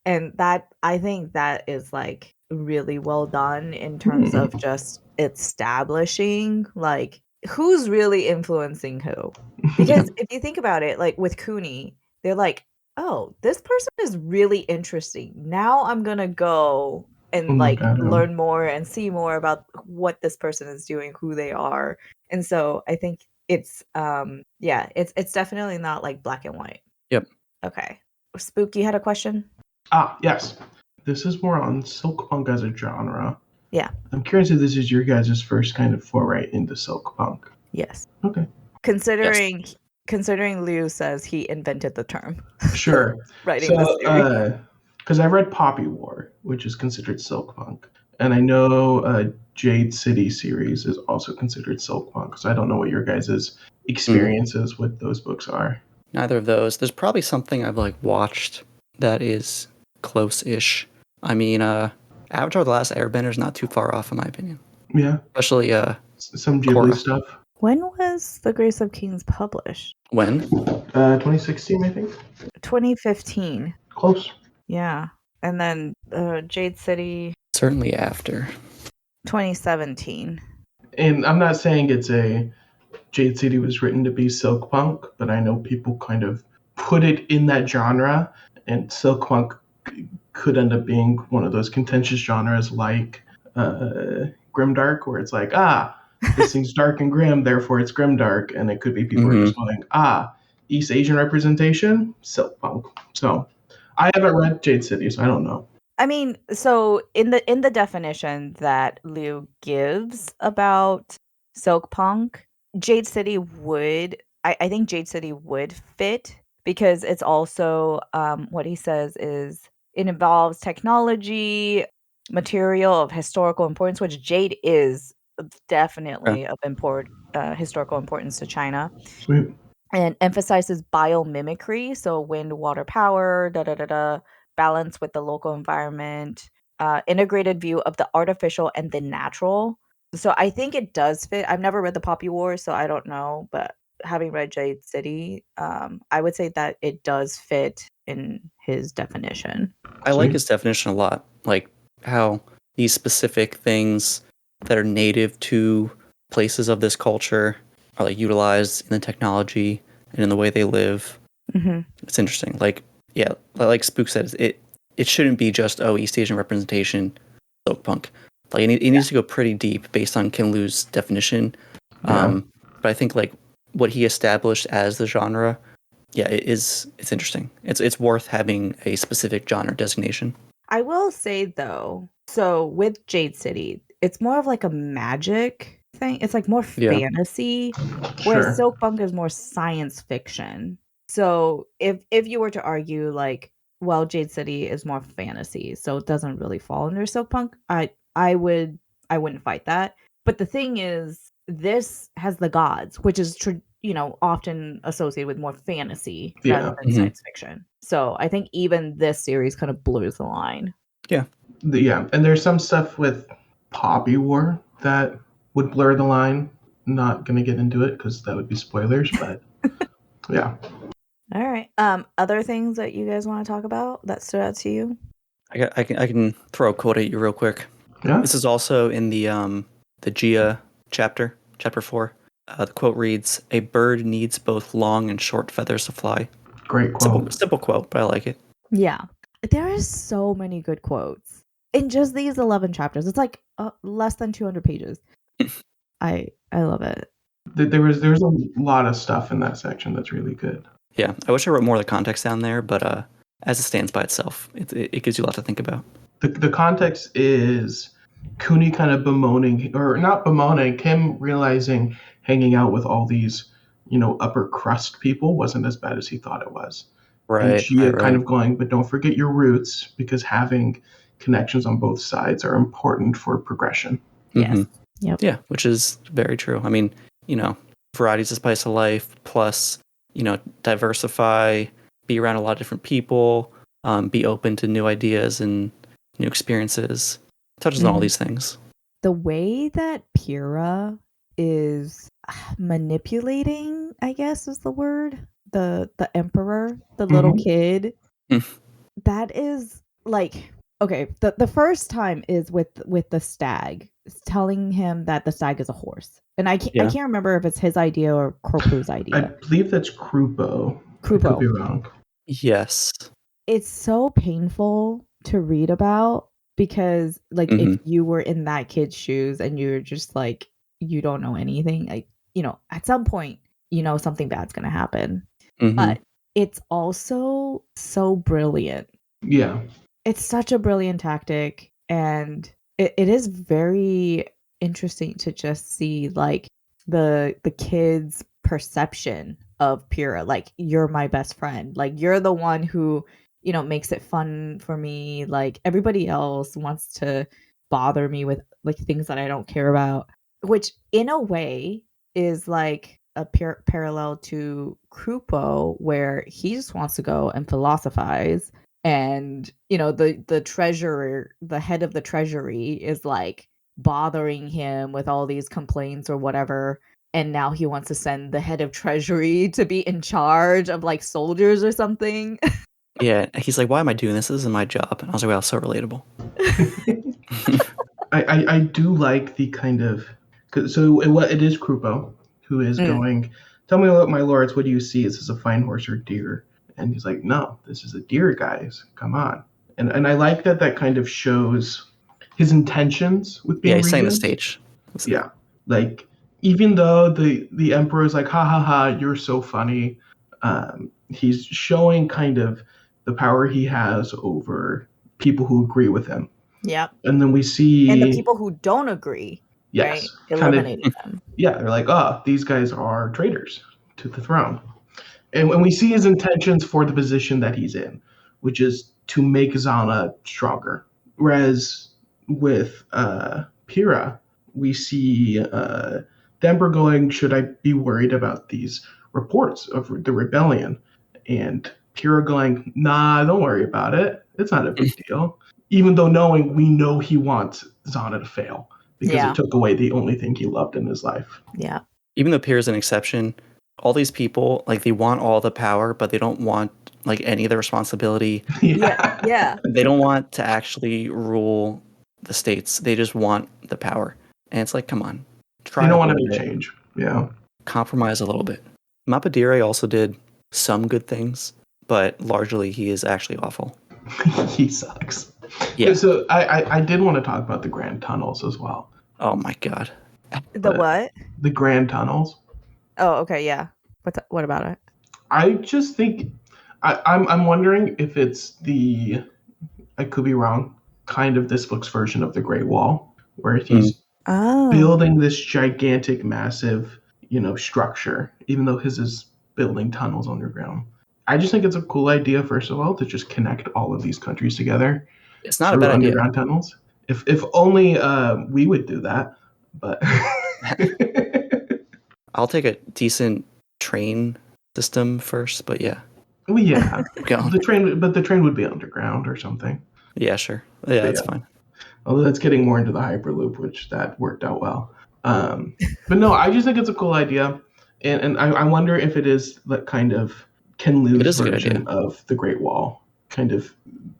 And that, I think that is like really well done in terms of just establishing like who's really influencing who. Because if you think about it, like with Cooney, they're like, oh, this person is really interesting. Now I'm gonna go and look like at him. learn more and see more about what this person is doing, who they are. And so I think it's yeah, it's definitely not like black and white. Yep. Okay. Spook, you had a question? Yes. This is more on silkpunk as a genre. Yeah. I'm curious if this is your guys' first kind of foray into silkpunk. Yes. Okay. Considering Liu says he invented the term. Sure. Writing this series. Because I read Poppy War, which is considered silkpunk, and I know Jade City series is also considered silkpunk. So I don't know what your guys' experiences with those books are. Neither of those. There's probably something I've like watched that is close-ish. I mean, Avatar: The Last Airbender is not too far off in my opinion. Yeah. Especially Some Ghibli Korra. stuff. When was The Grace of Kings published? When? 2016, I think. 2015. Close. Yeah. And then Jade City, Certainly after. 2017. And I'm not saying it's a Jade City was written to be silkpunk, but I know people kind of put it in that genre, and silkpunk could end up being one of those contentious genres like grimdark, where it's like, this thing's dark and grim, therefore it's grimdark, and it could be people are just going, East Asian representation, silkpunk. So I haven't read Jade City, so I don't know. I mean, so in the definition that Liu gives about silkpunk, Jade City would, I think Jade City would fit because it's also what he says is it involves technology, material of historical importance, which Jade is definitely of historical importance to China, Sweet. and emphasizes biomimicry, so wind, water power, da da da da, balance with the local environment, integrated view of the artificial and the natural. So I think it does fit. I've never read the Poppy War, so I don't know, but having read Jade City, I would say that it does fit in his definition. I like his definition a lot. Like how these specific things that are native to places of this culture are like utilized in the technology and in the way they live. Mm-hmm. It's interesting. Like, yeah, like Spook said, it shouldn't be just East Asian representation, silkpunk. Like it needs to go pretty deep based on Ken Liu's definition. Yeah. But I think like what he established as the genre, it's interesting. It's worth having a specific genre designation. I will say though, so with Jade City, it's more of like a magic thing. It's like more Yeah. fantasy, whereas Sure. Silkpunk is more science fiction. So if you were to argue like, well, Jade City is more fantasy, so it doesn't really fall under Silkpunk, I wouldn't fight that. But the thing is, this has the gods, which is often associated with more fantasy rather than science fiction. So I think even this series kind of blurs the line. Yeah. Yeah, and there's some stuff with Poppy War that would blur the line. Not gonna get into it because that would be spoilers, but yeah. All right. Other things that you guys want to talk about that stood out to you? I can throw a quote at you real quick. Yeah. This is also in the Gia chapter 4. The quote reads, "A bird needs both long and short feathers to fly." Great quote. Simple quote, but I like it. Yeah. There is so many good quotes in just these 11 chapters. It's like less than 200 pages. I love it. There's a lot of stuff in that section that's really good. Yeah, I wish I wrote more of the context down there, but as it stands by itself, it gives you a lot to think about. The context is Cooney kind of bemoaning, or not bemoaning, him realizing hanging out with all these, upper crust people wasn't as bad as he thought it was. And Gia kind of going, but don't forget your roots, because having connections on both sides are important for progression. Yes. Mm-hmm. Yep. Yeah, which is very true. I mean, variety's the spice of life, plus, diversify, be around a lot of different people, be open to new ideas and new experiences. Touches on all these things. The way that Pyrrha is manipulating, I guess is the word, the emperor, the little kid, that is like, okay, the first time is with the stag. It's telling him that the stag is a horse. And I can't remember if it's his idea or Krupo's idea. I believe that's Krupo. I could be wrong. Yes. It's so painful to read about because, like, if you were in that kid's shoes and you're just like, you don't know anything, like, at some point, something bad's going to happen. But it's also so brilliant. Yeah. It's such a brilliant tactic. And it is very interesting to just see, like, the kid's perception of Pyrrha. Like, you're my best friend. Like, you're the one who, makes it fun for me. Like, everybody else wants to bother me with, like, things that I don't care about. Which, in a way, is like a parallel to Krupo, where he just wants to go and philosophize. And, the treasurer, the head of the treasury is like bothering him with all these complaints or whatever. And now he wants to send the head of treasury to be in charge of like soldiers or something. Yeah, he's like, why am I doing this? This isn't my job. And I was like, wow, so relatable. I do like the kind of, so it is Krupo who is going, tell me, my lords, what do you see? Is this a fine horse or deer? And he's like, no, this is a deer, guys. Come on. And I like that kind of shows his intentions with being he's setting the regent. stage. Yeah. Like, even though the emperor is like, ha ha ha, you're so funny, he's showing kind of the power he has over people who agree with him. Yeah. And then we see... And the people who don't agree, yes, right? Eliminating them. Yeah, they're like, oh, these guys are traitors to the throne. And when we see his intentions for the position that he's in, which is to make Zana stronger. Whereas with Pyrrha, we see the emperor going, should I be worried about these reports of the rebellion? And Pyrrha going, nah, don't worry about it. It's not a big deal. Even though we know he wants Zana to fail because it took away the only thing he loved in his life. Yeah. Even though Pyrrha's an exception, all these people, like, they want all the power, but they don't want, like, any of the responsibility. Yeah. They don't want to actually rule the states. They just want the power. And it's like, come on. They don't want to change. Yeah. Compromise a little bit. Mapadire also did some good things, but largely he is actually awful. He sucks. Yeah. So I did want to talk about the Grand Tunnels as well. Oh my god. The what? The Grand Tunnels. Oh, okay, yeah. What about it? I just think I'm wondering if it's I could be wrong, kind of this book's version of the Great Wall, where he's Oh. building this gigantic, massive, structure, even though his is building tunnels underground. I just think it's a cool idea, first of all, to just connect all of these countries together It's not a through bad idea. underground tunnels. If only we would do that, but I'll take a decent train system first, but yeah. well, yeah, Go on. the train would be underground or something. Yeah, sure. Yeah, that's fine. Although that's getting more into the Hyperloop, which that worked out well. But no, I just think it's a cool idea, and I wonder if it is that kind of Ken It Liu's is a good version idea. of the Great Wall. Kind of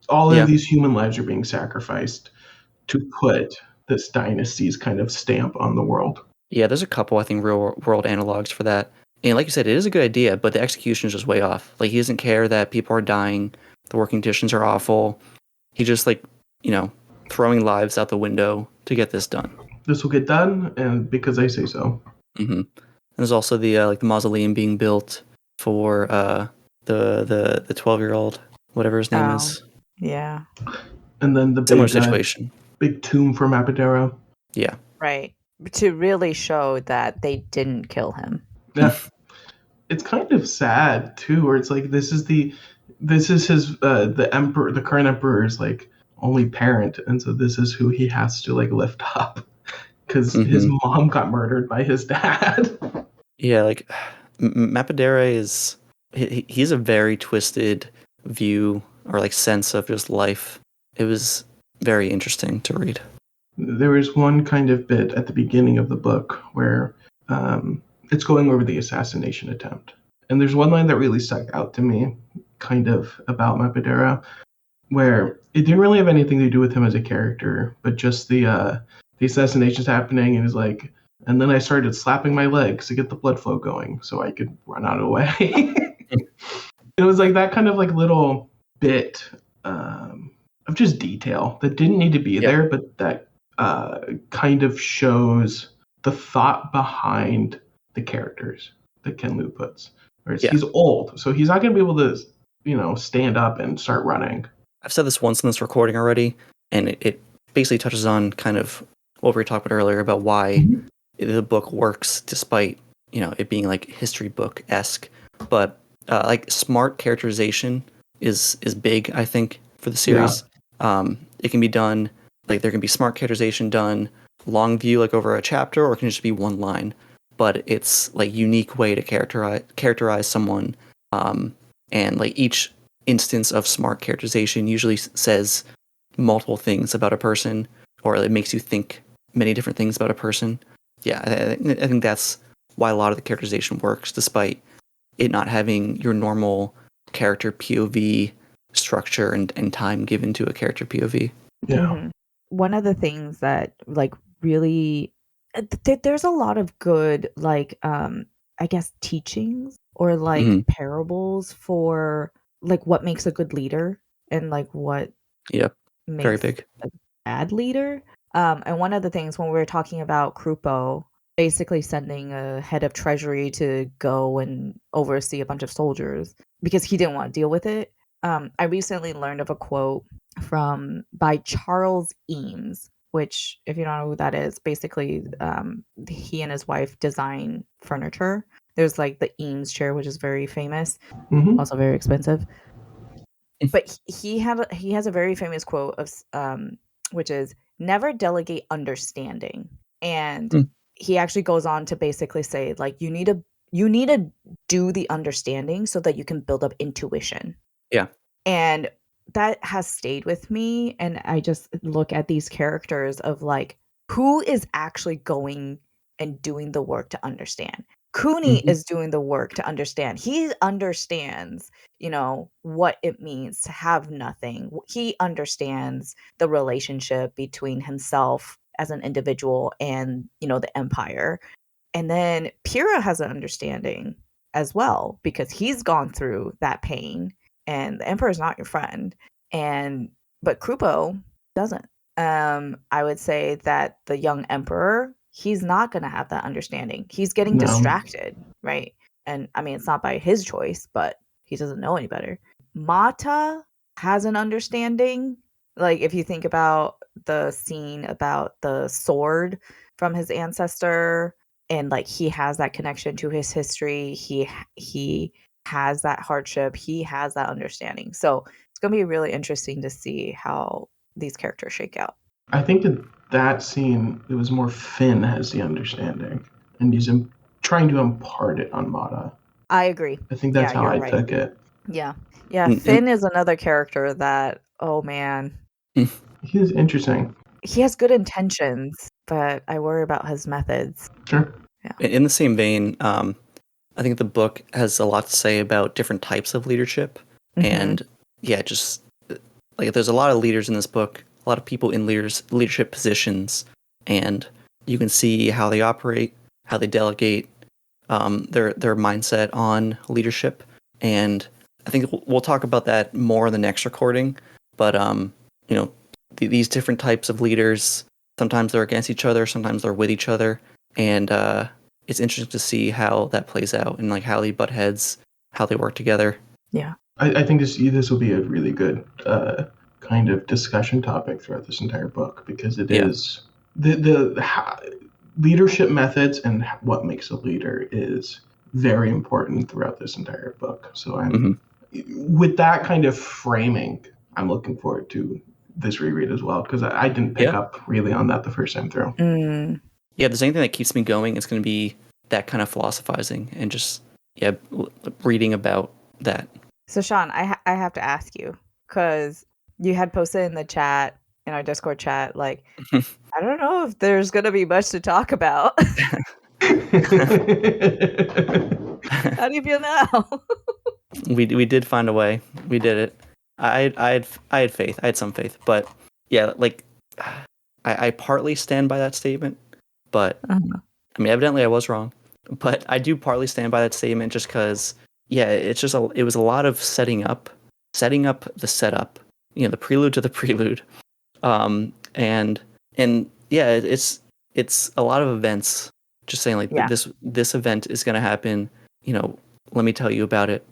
all Yeah. of these human lives are being sacrificed to put this dynasty's kind of stamp on the world. Yeah, there's a couple, I think, real world analogs for that. And like you said, it is a good idea, but the execution is just way off. Like, he doesn't care that people are dying, the working conditions are awful. He just, like, throwing lives out the window to get this done. This will get done, and because I say so. Mm-hmm. And there's also the the mausoleum being built for the 12-year-old, whatever his name is. Yeah. And then the Similar situation. big tomb for Mappadera. Yeah. Right. To really show that they didn't kill him. Yeah. It's kind of sad too, where it's like this is his the current emperor's like only parent, and so this is who he has to like lift up because his mom got murdered by his dad. Yeah, like Mappadera is he's a very twisted view or like sense of just life. It was very interesting to read. There was one kind of bit at the beginning of the book where it's going over the assassination attempt, and there's one line that really stuck out to me, kind of about Mappadera, where it didn't really have anything to do with him as a character, but just the assassination's happening, and he's like, and then I started slapping my legs to get the blood flow going so I could run out of the way. It was like that kind of like little bit of just detail that didn't need to be there, but that kind of shows the thought behind the characters that Ken Liu puts. Whereas he's old, so he's not going to be able to, stand up and start running. I've said this once in this recording already, and it basically touches on kind of what we were talking about earlier about why the book works despite, it being like history book-esque. But like smart characterization is big, I think, for the series. Yeah. It can be done, like there can be smart characterization done long view, like over a chapter, or it can just be one line. But it's like unique way to characterize someone, and like each instance of smart characterization usually says multiple things about a person, or it makes you think many different things about a person. Yeah, I think that's why a lot of the characterization works, despite it not having your normal character POV structure and time given to a character POV. Yeah. Mm-hmm. One of the things that like really there's a lot of good like I guess teachings or like parables for like what makes a good leader and like what makes very big a bad leader. And one of the things when we were talking about Krupo basically sending a head of treasury to go and oversee a bunch of soldiers because he didn't want to deal with it. I recently learned of a quote by Charles Eames, which, if you don't know who that is, basically he and his wife design furniture. There's like the Eames chair, which is very famous, also very expensive. But he has a very famous quote of which is never delegate understanding, and he actually goes on to basically say like you need to do the understanding so that you can build up intuition. Yeah. And that has stayed with me, and I just look at these characters of like who is actually going and doing the work to understand. Cooney is doing the work to understand. He understands, what it means to have nothing. He understands the relationship between himself as an individual and, the empire. And then Pyrrha has an understanding as well because he's gone through that pain, and the emperor is not your friend. And but Krupo doesn't. I would say that the young emperor, he's not going to have that understanding. He's getting distracted, right? And I mean, it's not by his choice, but he doesn't know any better. Mata has an understanding. Like, if you think about the scene about the sword from his ancestor, and like he has that connection to his history, he has that hardship, he has that understanding. So it's going to be really interesting to see how these characters shake out. I think that scene, it was more Finn has the understanding, and he's trying to impart it on Mata. I agree. I think that's how I took it. Yeah. Finn is another character that, oh man, he's interesting. He has good intentions, but I worry about his methods. Sure. Yeah. In the same vein, I think the book has a lot to say about different types of leadership. And yeah, just like there's a lot of leaders in this book, a lot of people in leadership positions, and you can see how they operate, how they delegate, their mindset on leadership. And I think we'll talk about that more in the next recording. But you know, these different types of leaders, sometimes they're against each other, sometimes they're with each other, and it's interesting to see how that plays out and like how they butt heads, how they work together. Yeah, I think this will be a really good kind of discussion topic throughout this entire book, because it is the leadership methods and what makes a leader is very important throughout this entire book. So I'm with that kind of framing, I'm looking forward to this reread as well, because I didn't pick up really on that the first time through. Yeah, if there's anything that keeps me going, it's going to be that kind of philosophizing and just reading about that. So Sean, I have to ask you, because you had posted in the chat, in our Discord chat, like, I don't know if there's going to be much to talk about. How do you feel now? We did find a way. We did it. I had faith. I had some faith, but yeah, like I partly stand by that statement, but I mean, evidently I was wrong. But I do partly stand by that statement just because, yeah, it was a lot of setting up the setup, you know, the prelude to the prelude, and yeah, it's a lot of events. Just saying, like this event is going to happen. You know, let me tell you about it.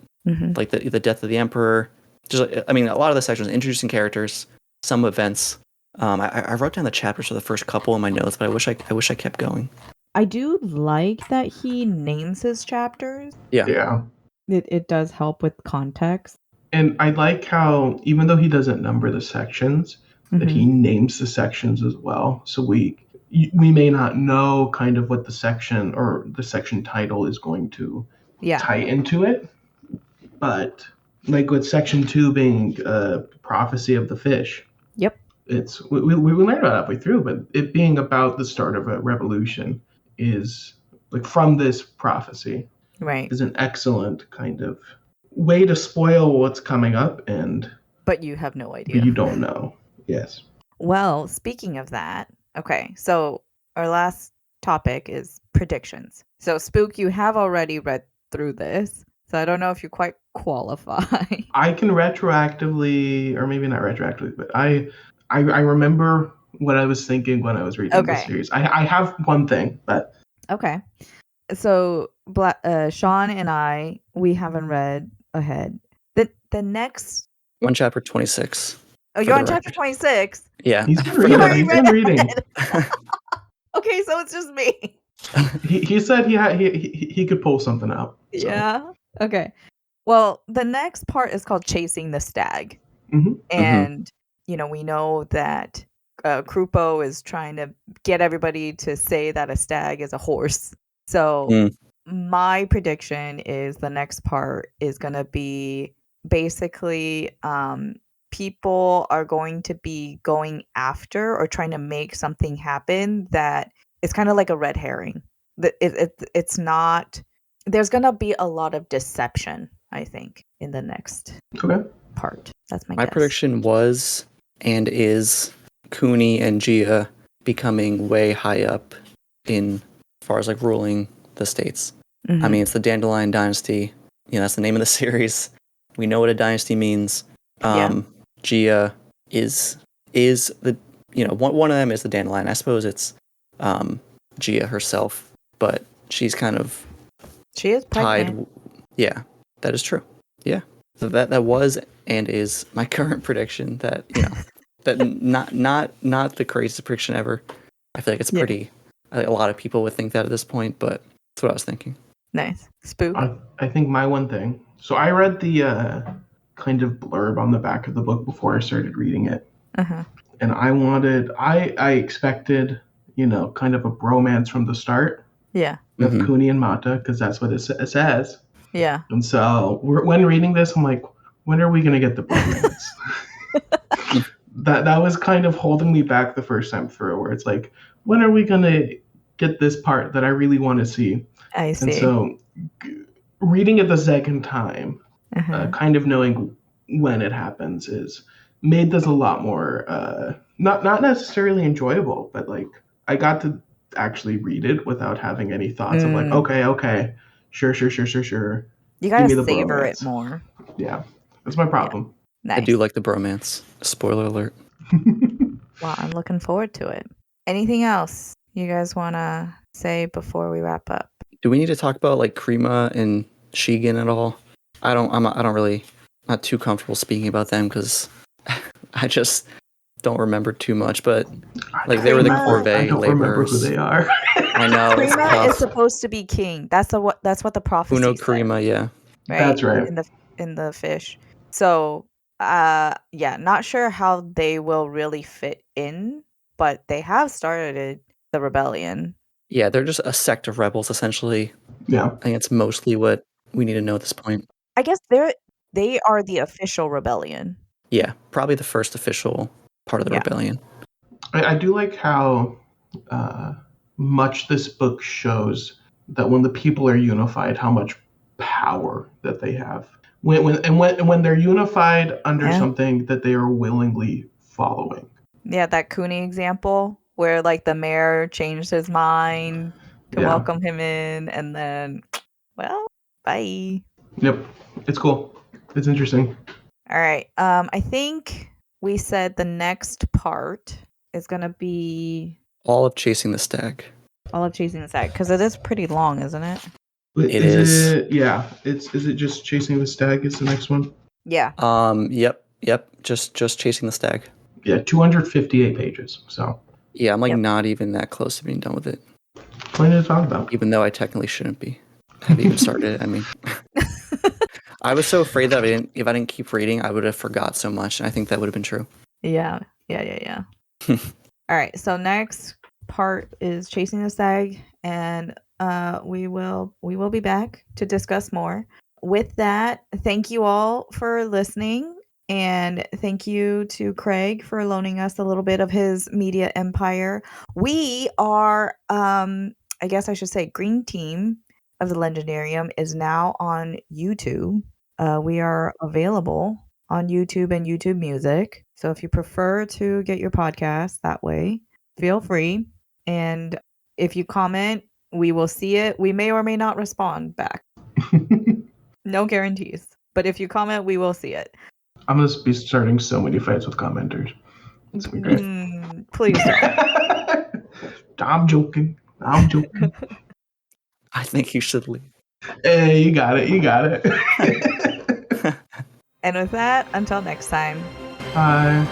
Like the death of the emperor. Just, I mean, a lot of the sections, introducing characters, some events. I wrote down the chapters for the first couple in my notes, but I wish I kept going. I do like that he names his chapters. Yeah. It does help with context. And I like how, even though he doesn't number the sections, that he names the sections as well. So we may not know kind of what the section or the section title is going to tie into it. But like with section 2 being prophecy of the fish. Yep. It's we learned about it halfway through, but it being about the start of a revolution is like from this prophecy. Right. Is an excellent kind of way to spoil what's coming up, but you have no idea. But you don't know. Yes. Well, speaking of that, okay, so our last topic is predictions. So Spook, you have already read through this, so I don't know if you quite qualify. I can retroactively, or maybe not retroactively, but I remember what I was thinking when I was reading the series. I have one thing, but okay. So Sean and we haven't read ahead. The next one, chapter 26. Oh, you're on chapter 26? Yeah. He's been reading. Okay, so it's just me. He said he could pull something out. So. Yeah. Okay. Well, the next part is called Chasing the Stag. And, you know, we know that Krupo is trying to get everybody to say that a stag is a horse. So my prediction is the next part is going to be basically people are going to be going after or trying to make something happen that is kind of like a red herring. It's not, there's going to be a lot of deception, I think, in the next part. That's my guess. Prediction was and is Cooney and Gia becoming way high up in as far as like ruling the states. I mean, it's the Dandelion Dynasty. You know, that's the name of the series. We know what a dynasty means. Gia, is the one of them is the Dandelion. I suppose it's Gia herself, but she's kind of She is pregnant. Yeah, that is true. Yeah, so that was and is my current prediction. That that not the craziest prediction ever. I feel like it's pretty. I think a lot of people would think that at this point, but that's what I was thinking. Nice. Spook. I think my one thing. So I read the kind of blurb on the back of the book before I started reading it, and I expected kind of a bromance from the start. Yeah. Of Kuni and Mata, because that's what it says. Yeah. And so when reading this, I'm like, when are we gonna get the bromance? that was kind of holding me back the first time through, where it's like, when are we gonna get this part that I really want to see? I see. And so reading it the second time, kind of knowing when it happens, is made this a lot more not necessarily enjoyable, but like I got to actually read it without having any thoughts of like, okay, sure. You gotta savor it more. Yeah, that's my problem. Nice. I do like the bromance. Spoiler alert. Well, I'm looking forward to it. Anything else you guys want to say before we wrap up? Do we need to talk about like Krima and Shigen at all? I'm not too comfortable speaking about them because I just don't remember too much. But like they were the corvée I don't remember who laborers. they are. I know. Krima is supposed to be king. That's what the prophecy Uno said. Krima, yeah. Right? That's right. In the fish. So not sure how they will really fit in, but they have started the rebellion. Yeah, they're just a sect of rebels, essentially. Yeah. I think it's mostly what we need to know at this point. I guess they are the official rebellion. Yeah, probably the first official part of the rebellion. I do like how much this book shows that when the people are unified, how much power that they have. When they're unified under something that they are willingly following. Yeah, that Kuni example where like the mayor changed his mind to welcome him in, and then, well, bye. Yep, it's cool. It's interesting. All right. I think we said the next part is gonna be All of Chasing the Stag. All of Chasing the Stag, because it is pretty long, isn't it? It is. Is it just Chasing the Stag is the next one? Yeah. Yep. Just Chasing the Stag. Yeah, 258 pages. So. Yeah, I'm like not even that close to being done with it. Plenty to talk about. Even though I technically shouldn't be. I haven't even started it. I mean, I was so afraid that if I didn't keep reading, I would have forgot so much, and I think that would have been true. Yeah. All right. So next part is Chasing the Stag, and we will be back to discuss more. With that, thank you all for listening, and thank you to Craig for loaning us a little bit of his media empire. We are, I guess I should say, Green Team of the Legendarium is now on YouTube. We are available on YouTube and YouTube Music. So if you prefer to get your podcast that way, feel free. And if you comment, we will see it. We may or may not respond back. No guarantees. But if you comment, we will see it. I'm going to be starting so many fights with commenters. It's going to be great. Please don't. I'm joking. I think you should leave. Hey, you got it. And with that, until next time. Bye.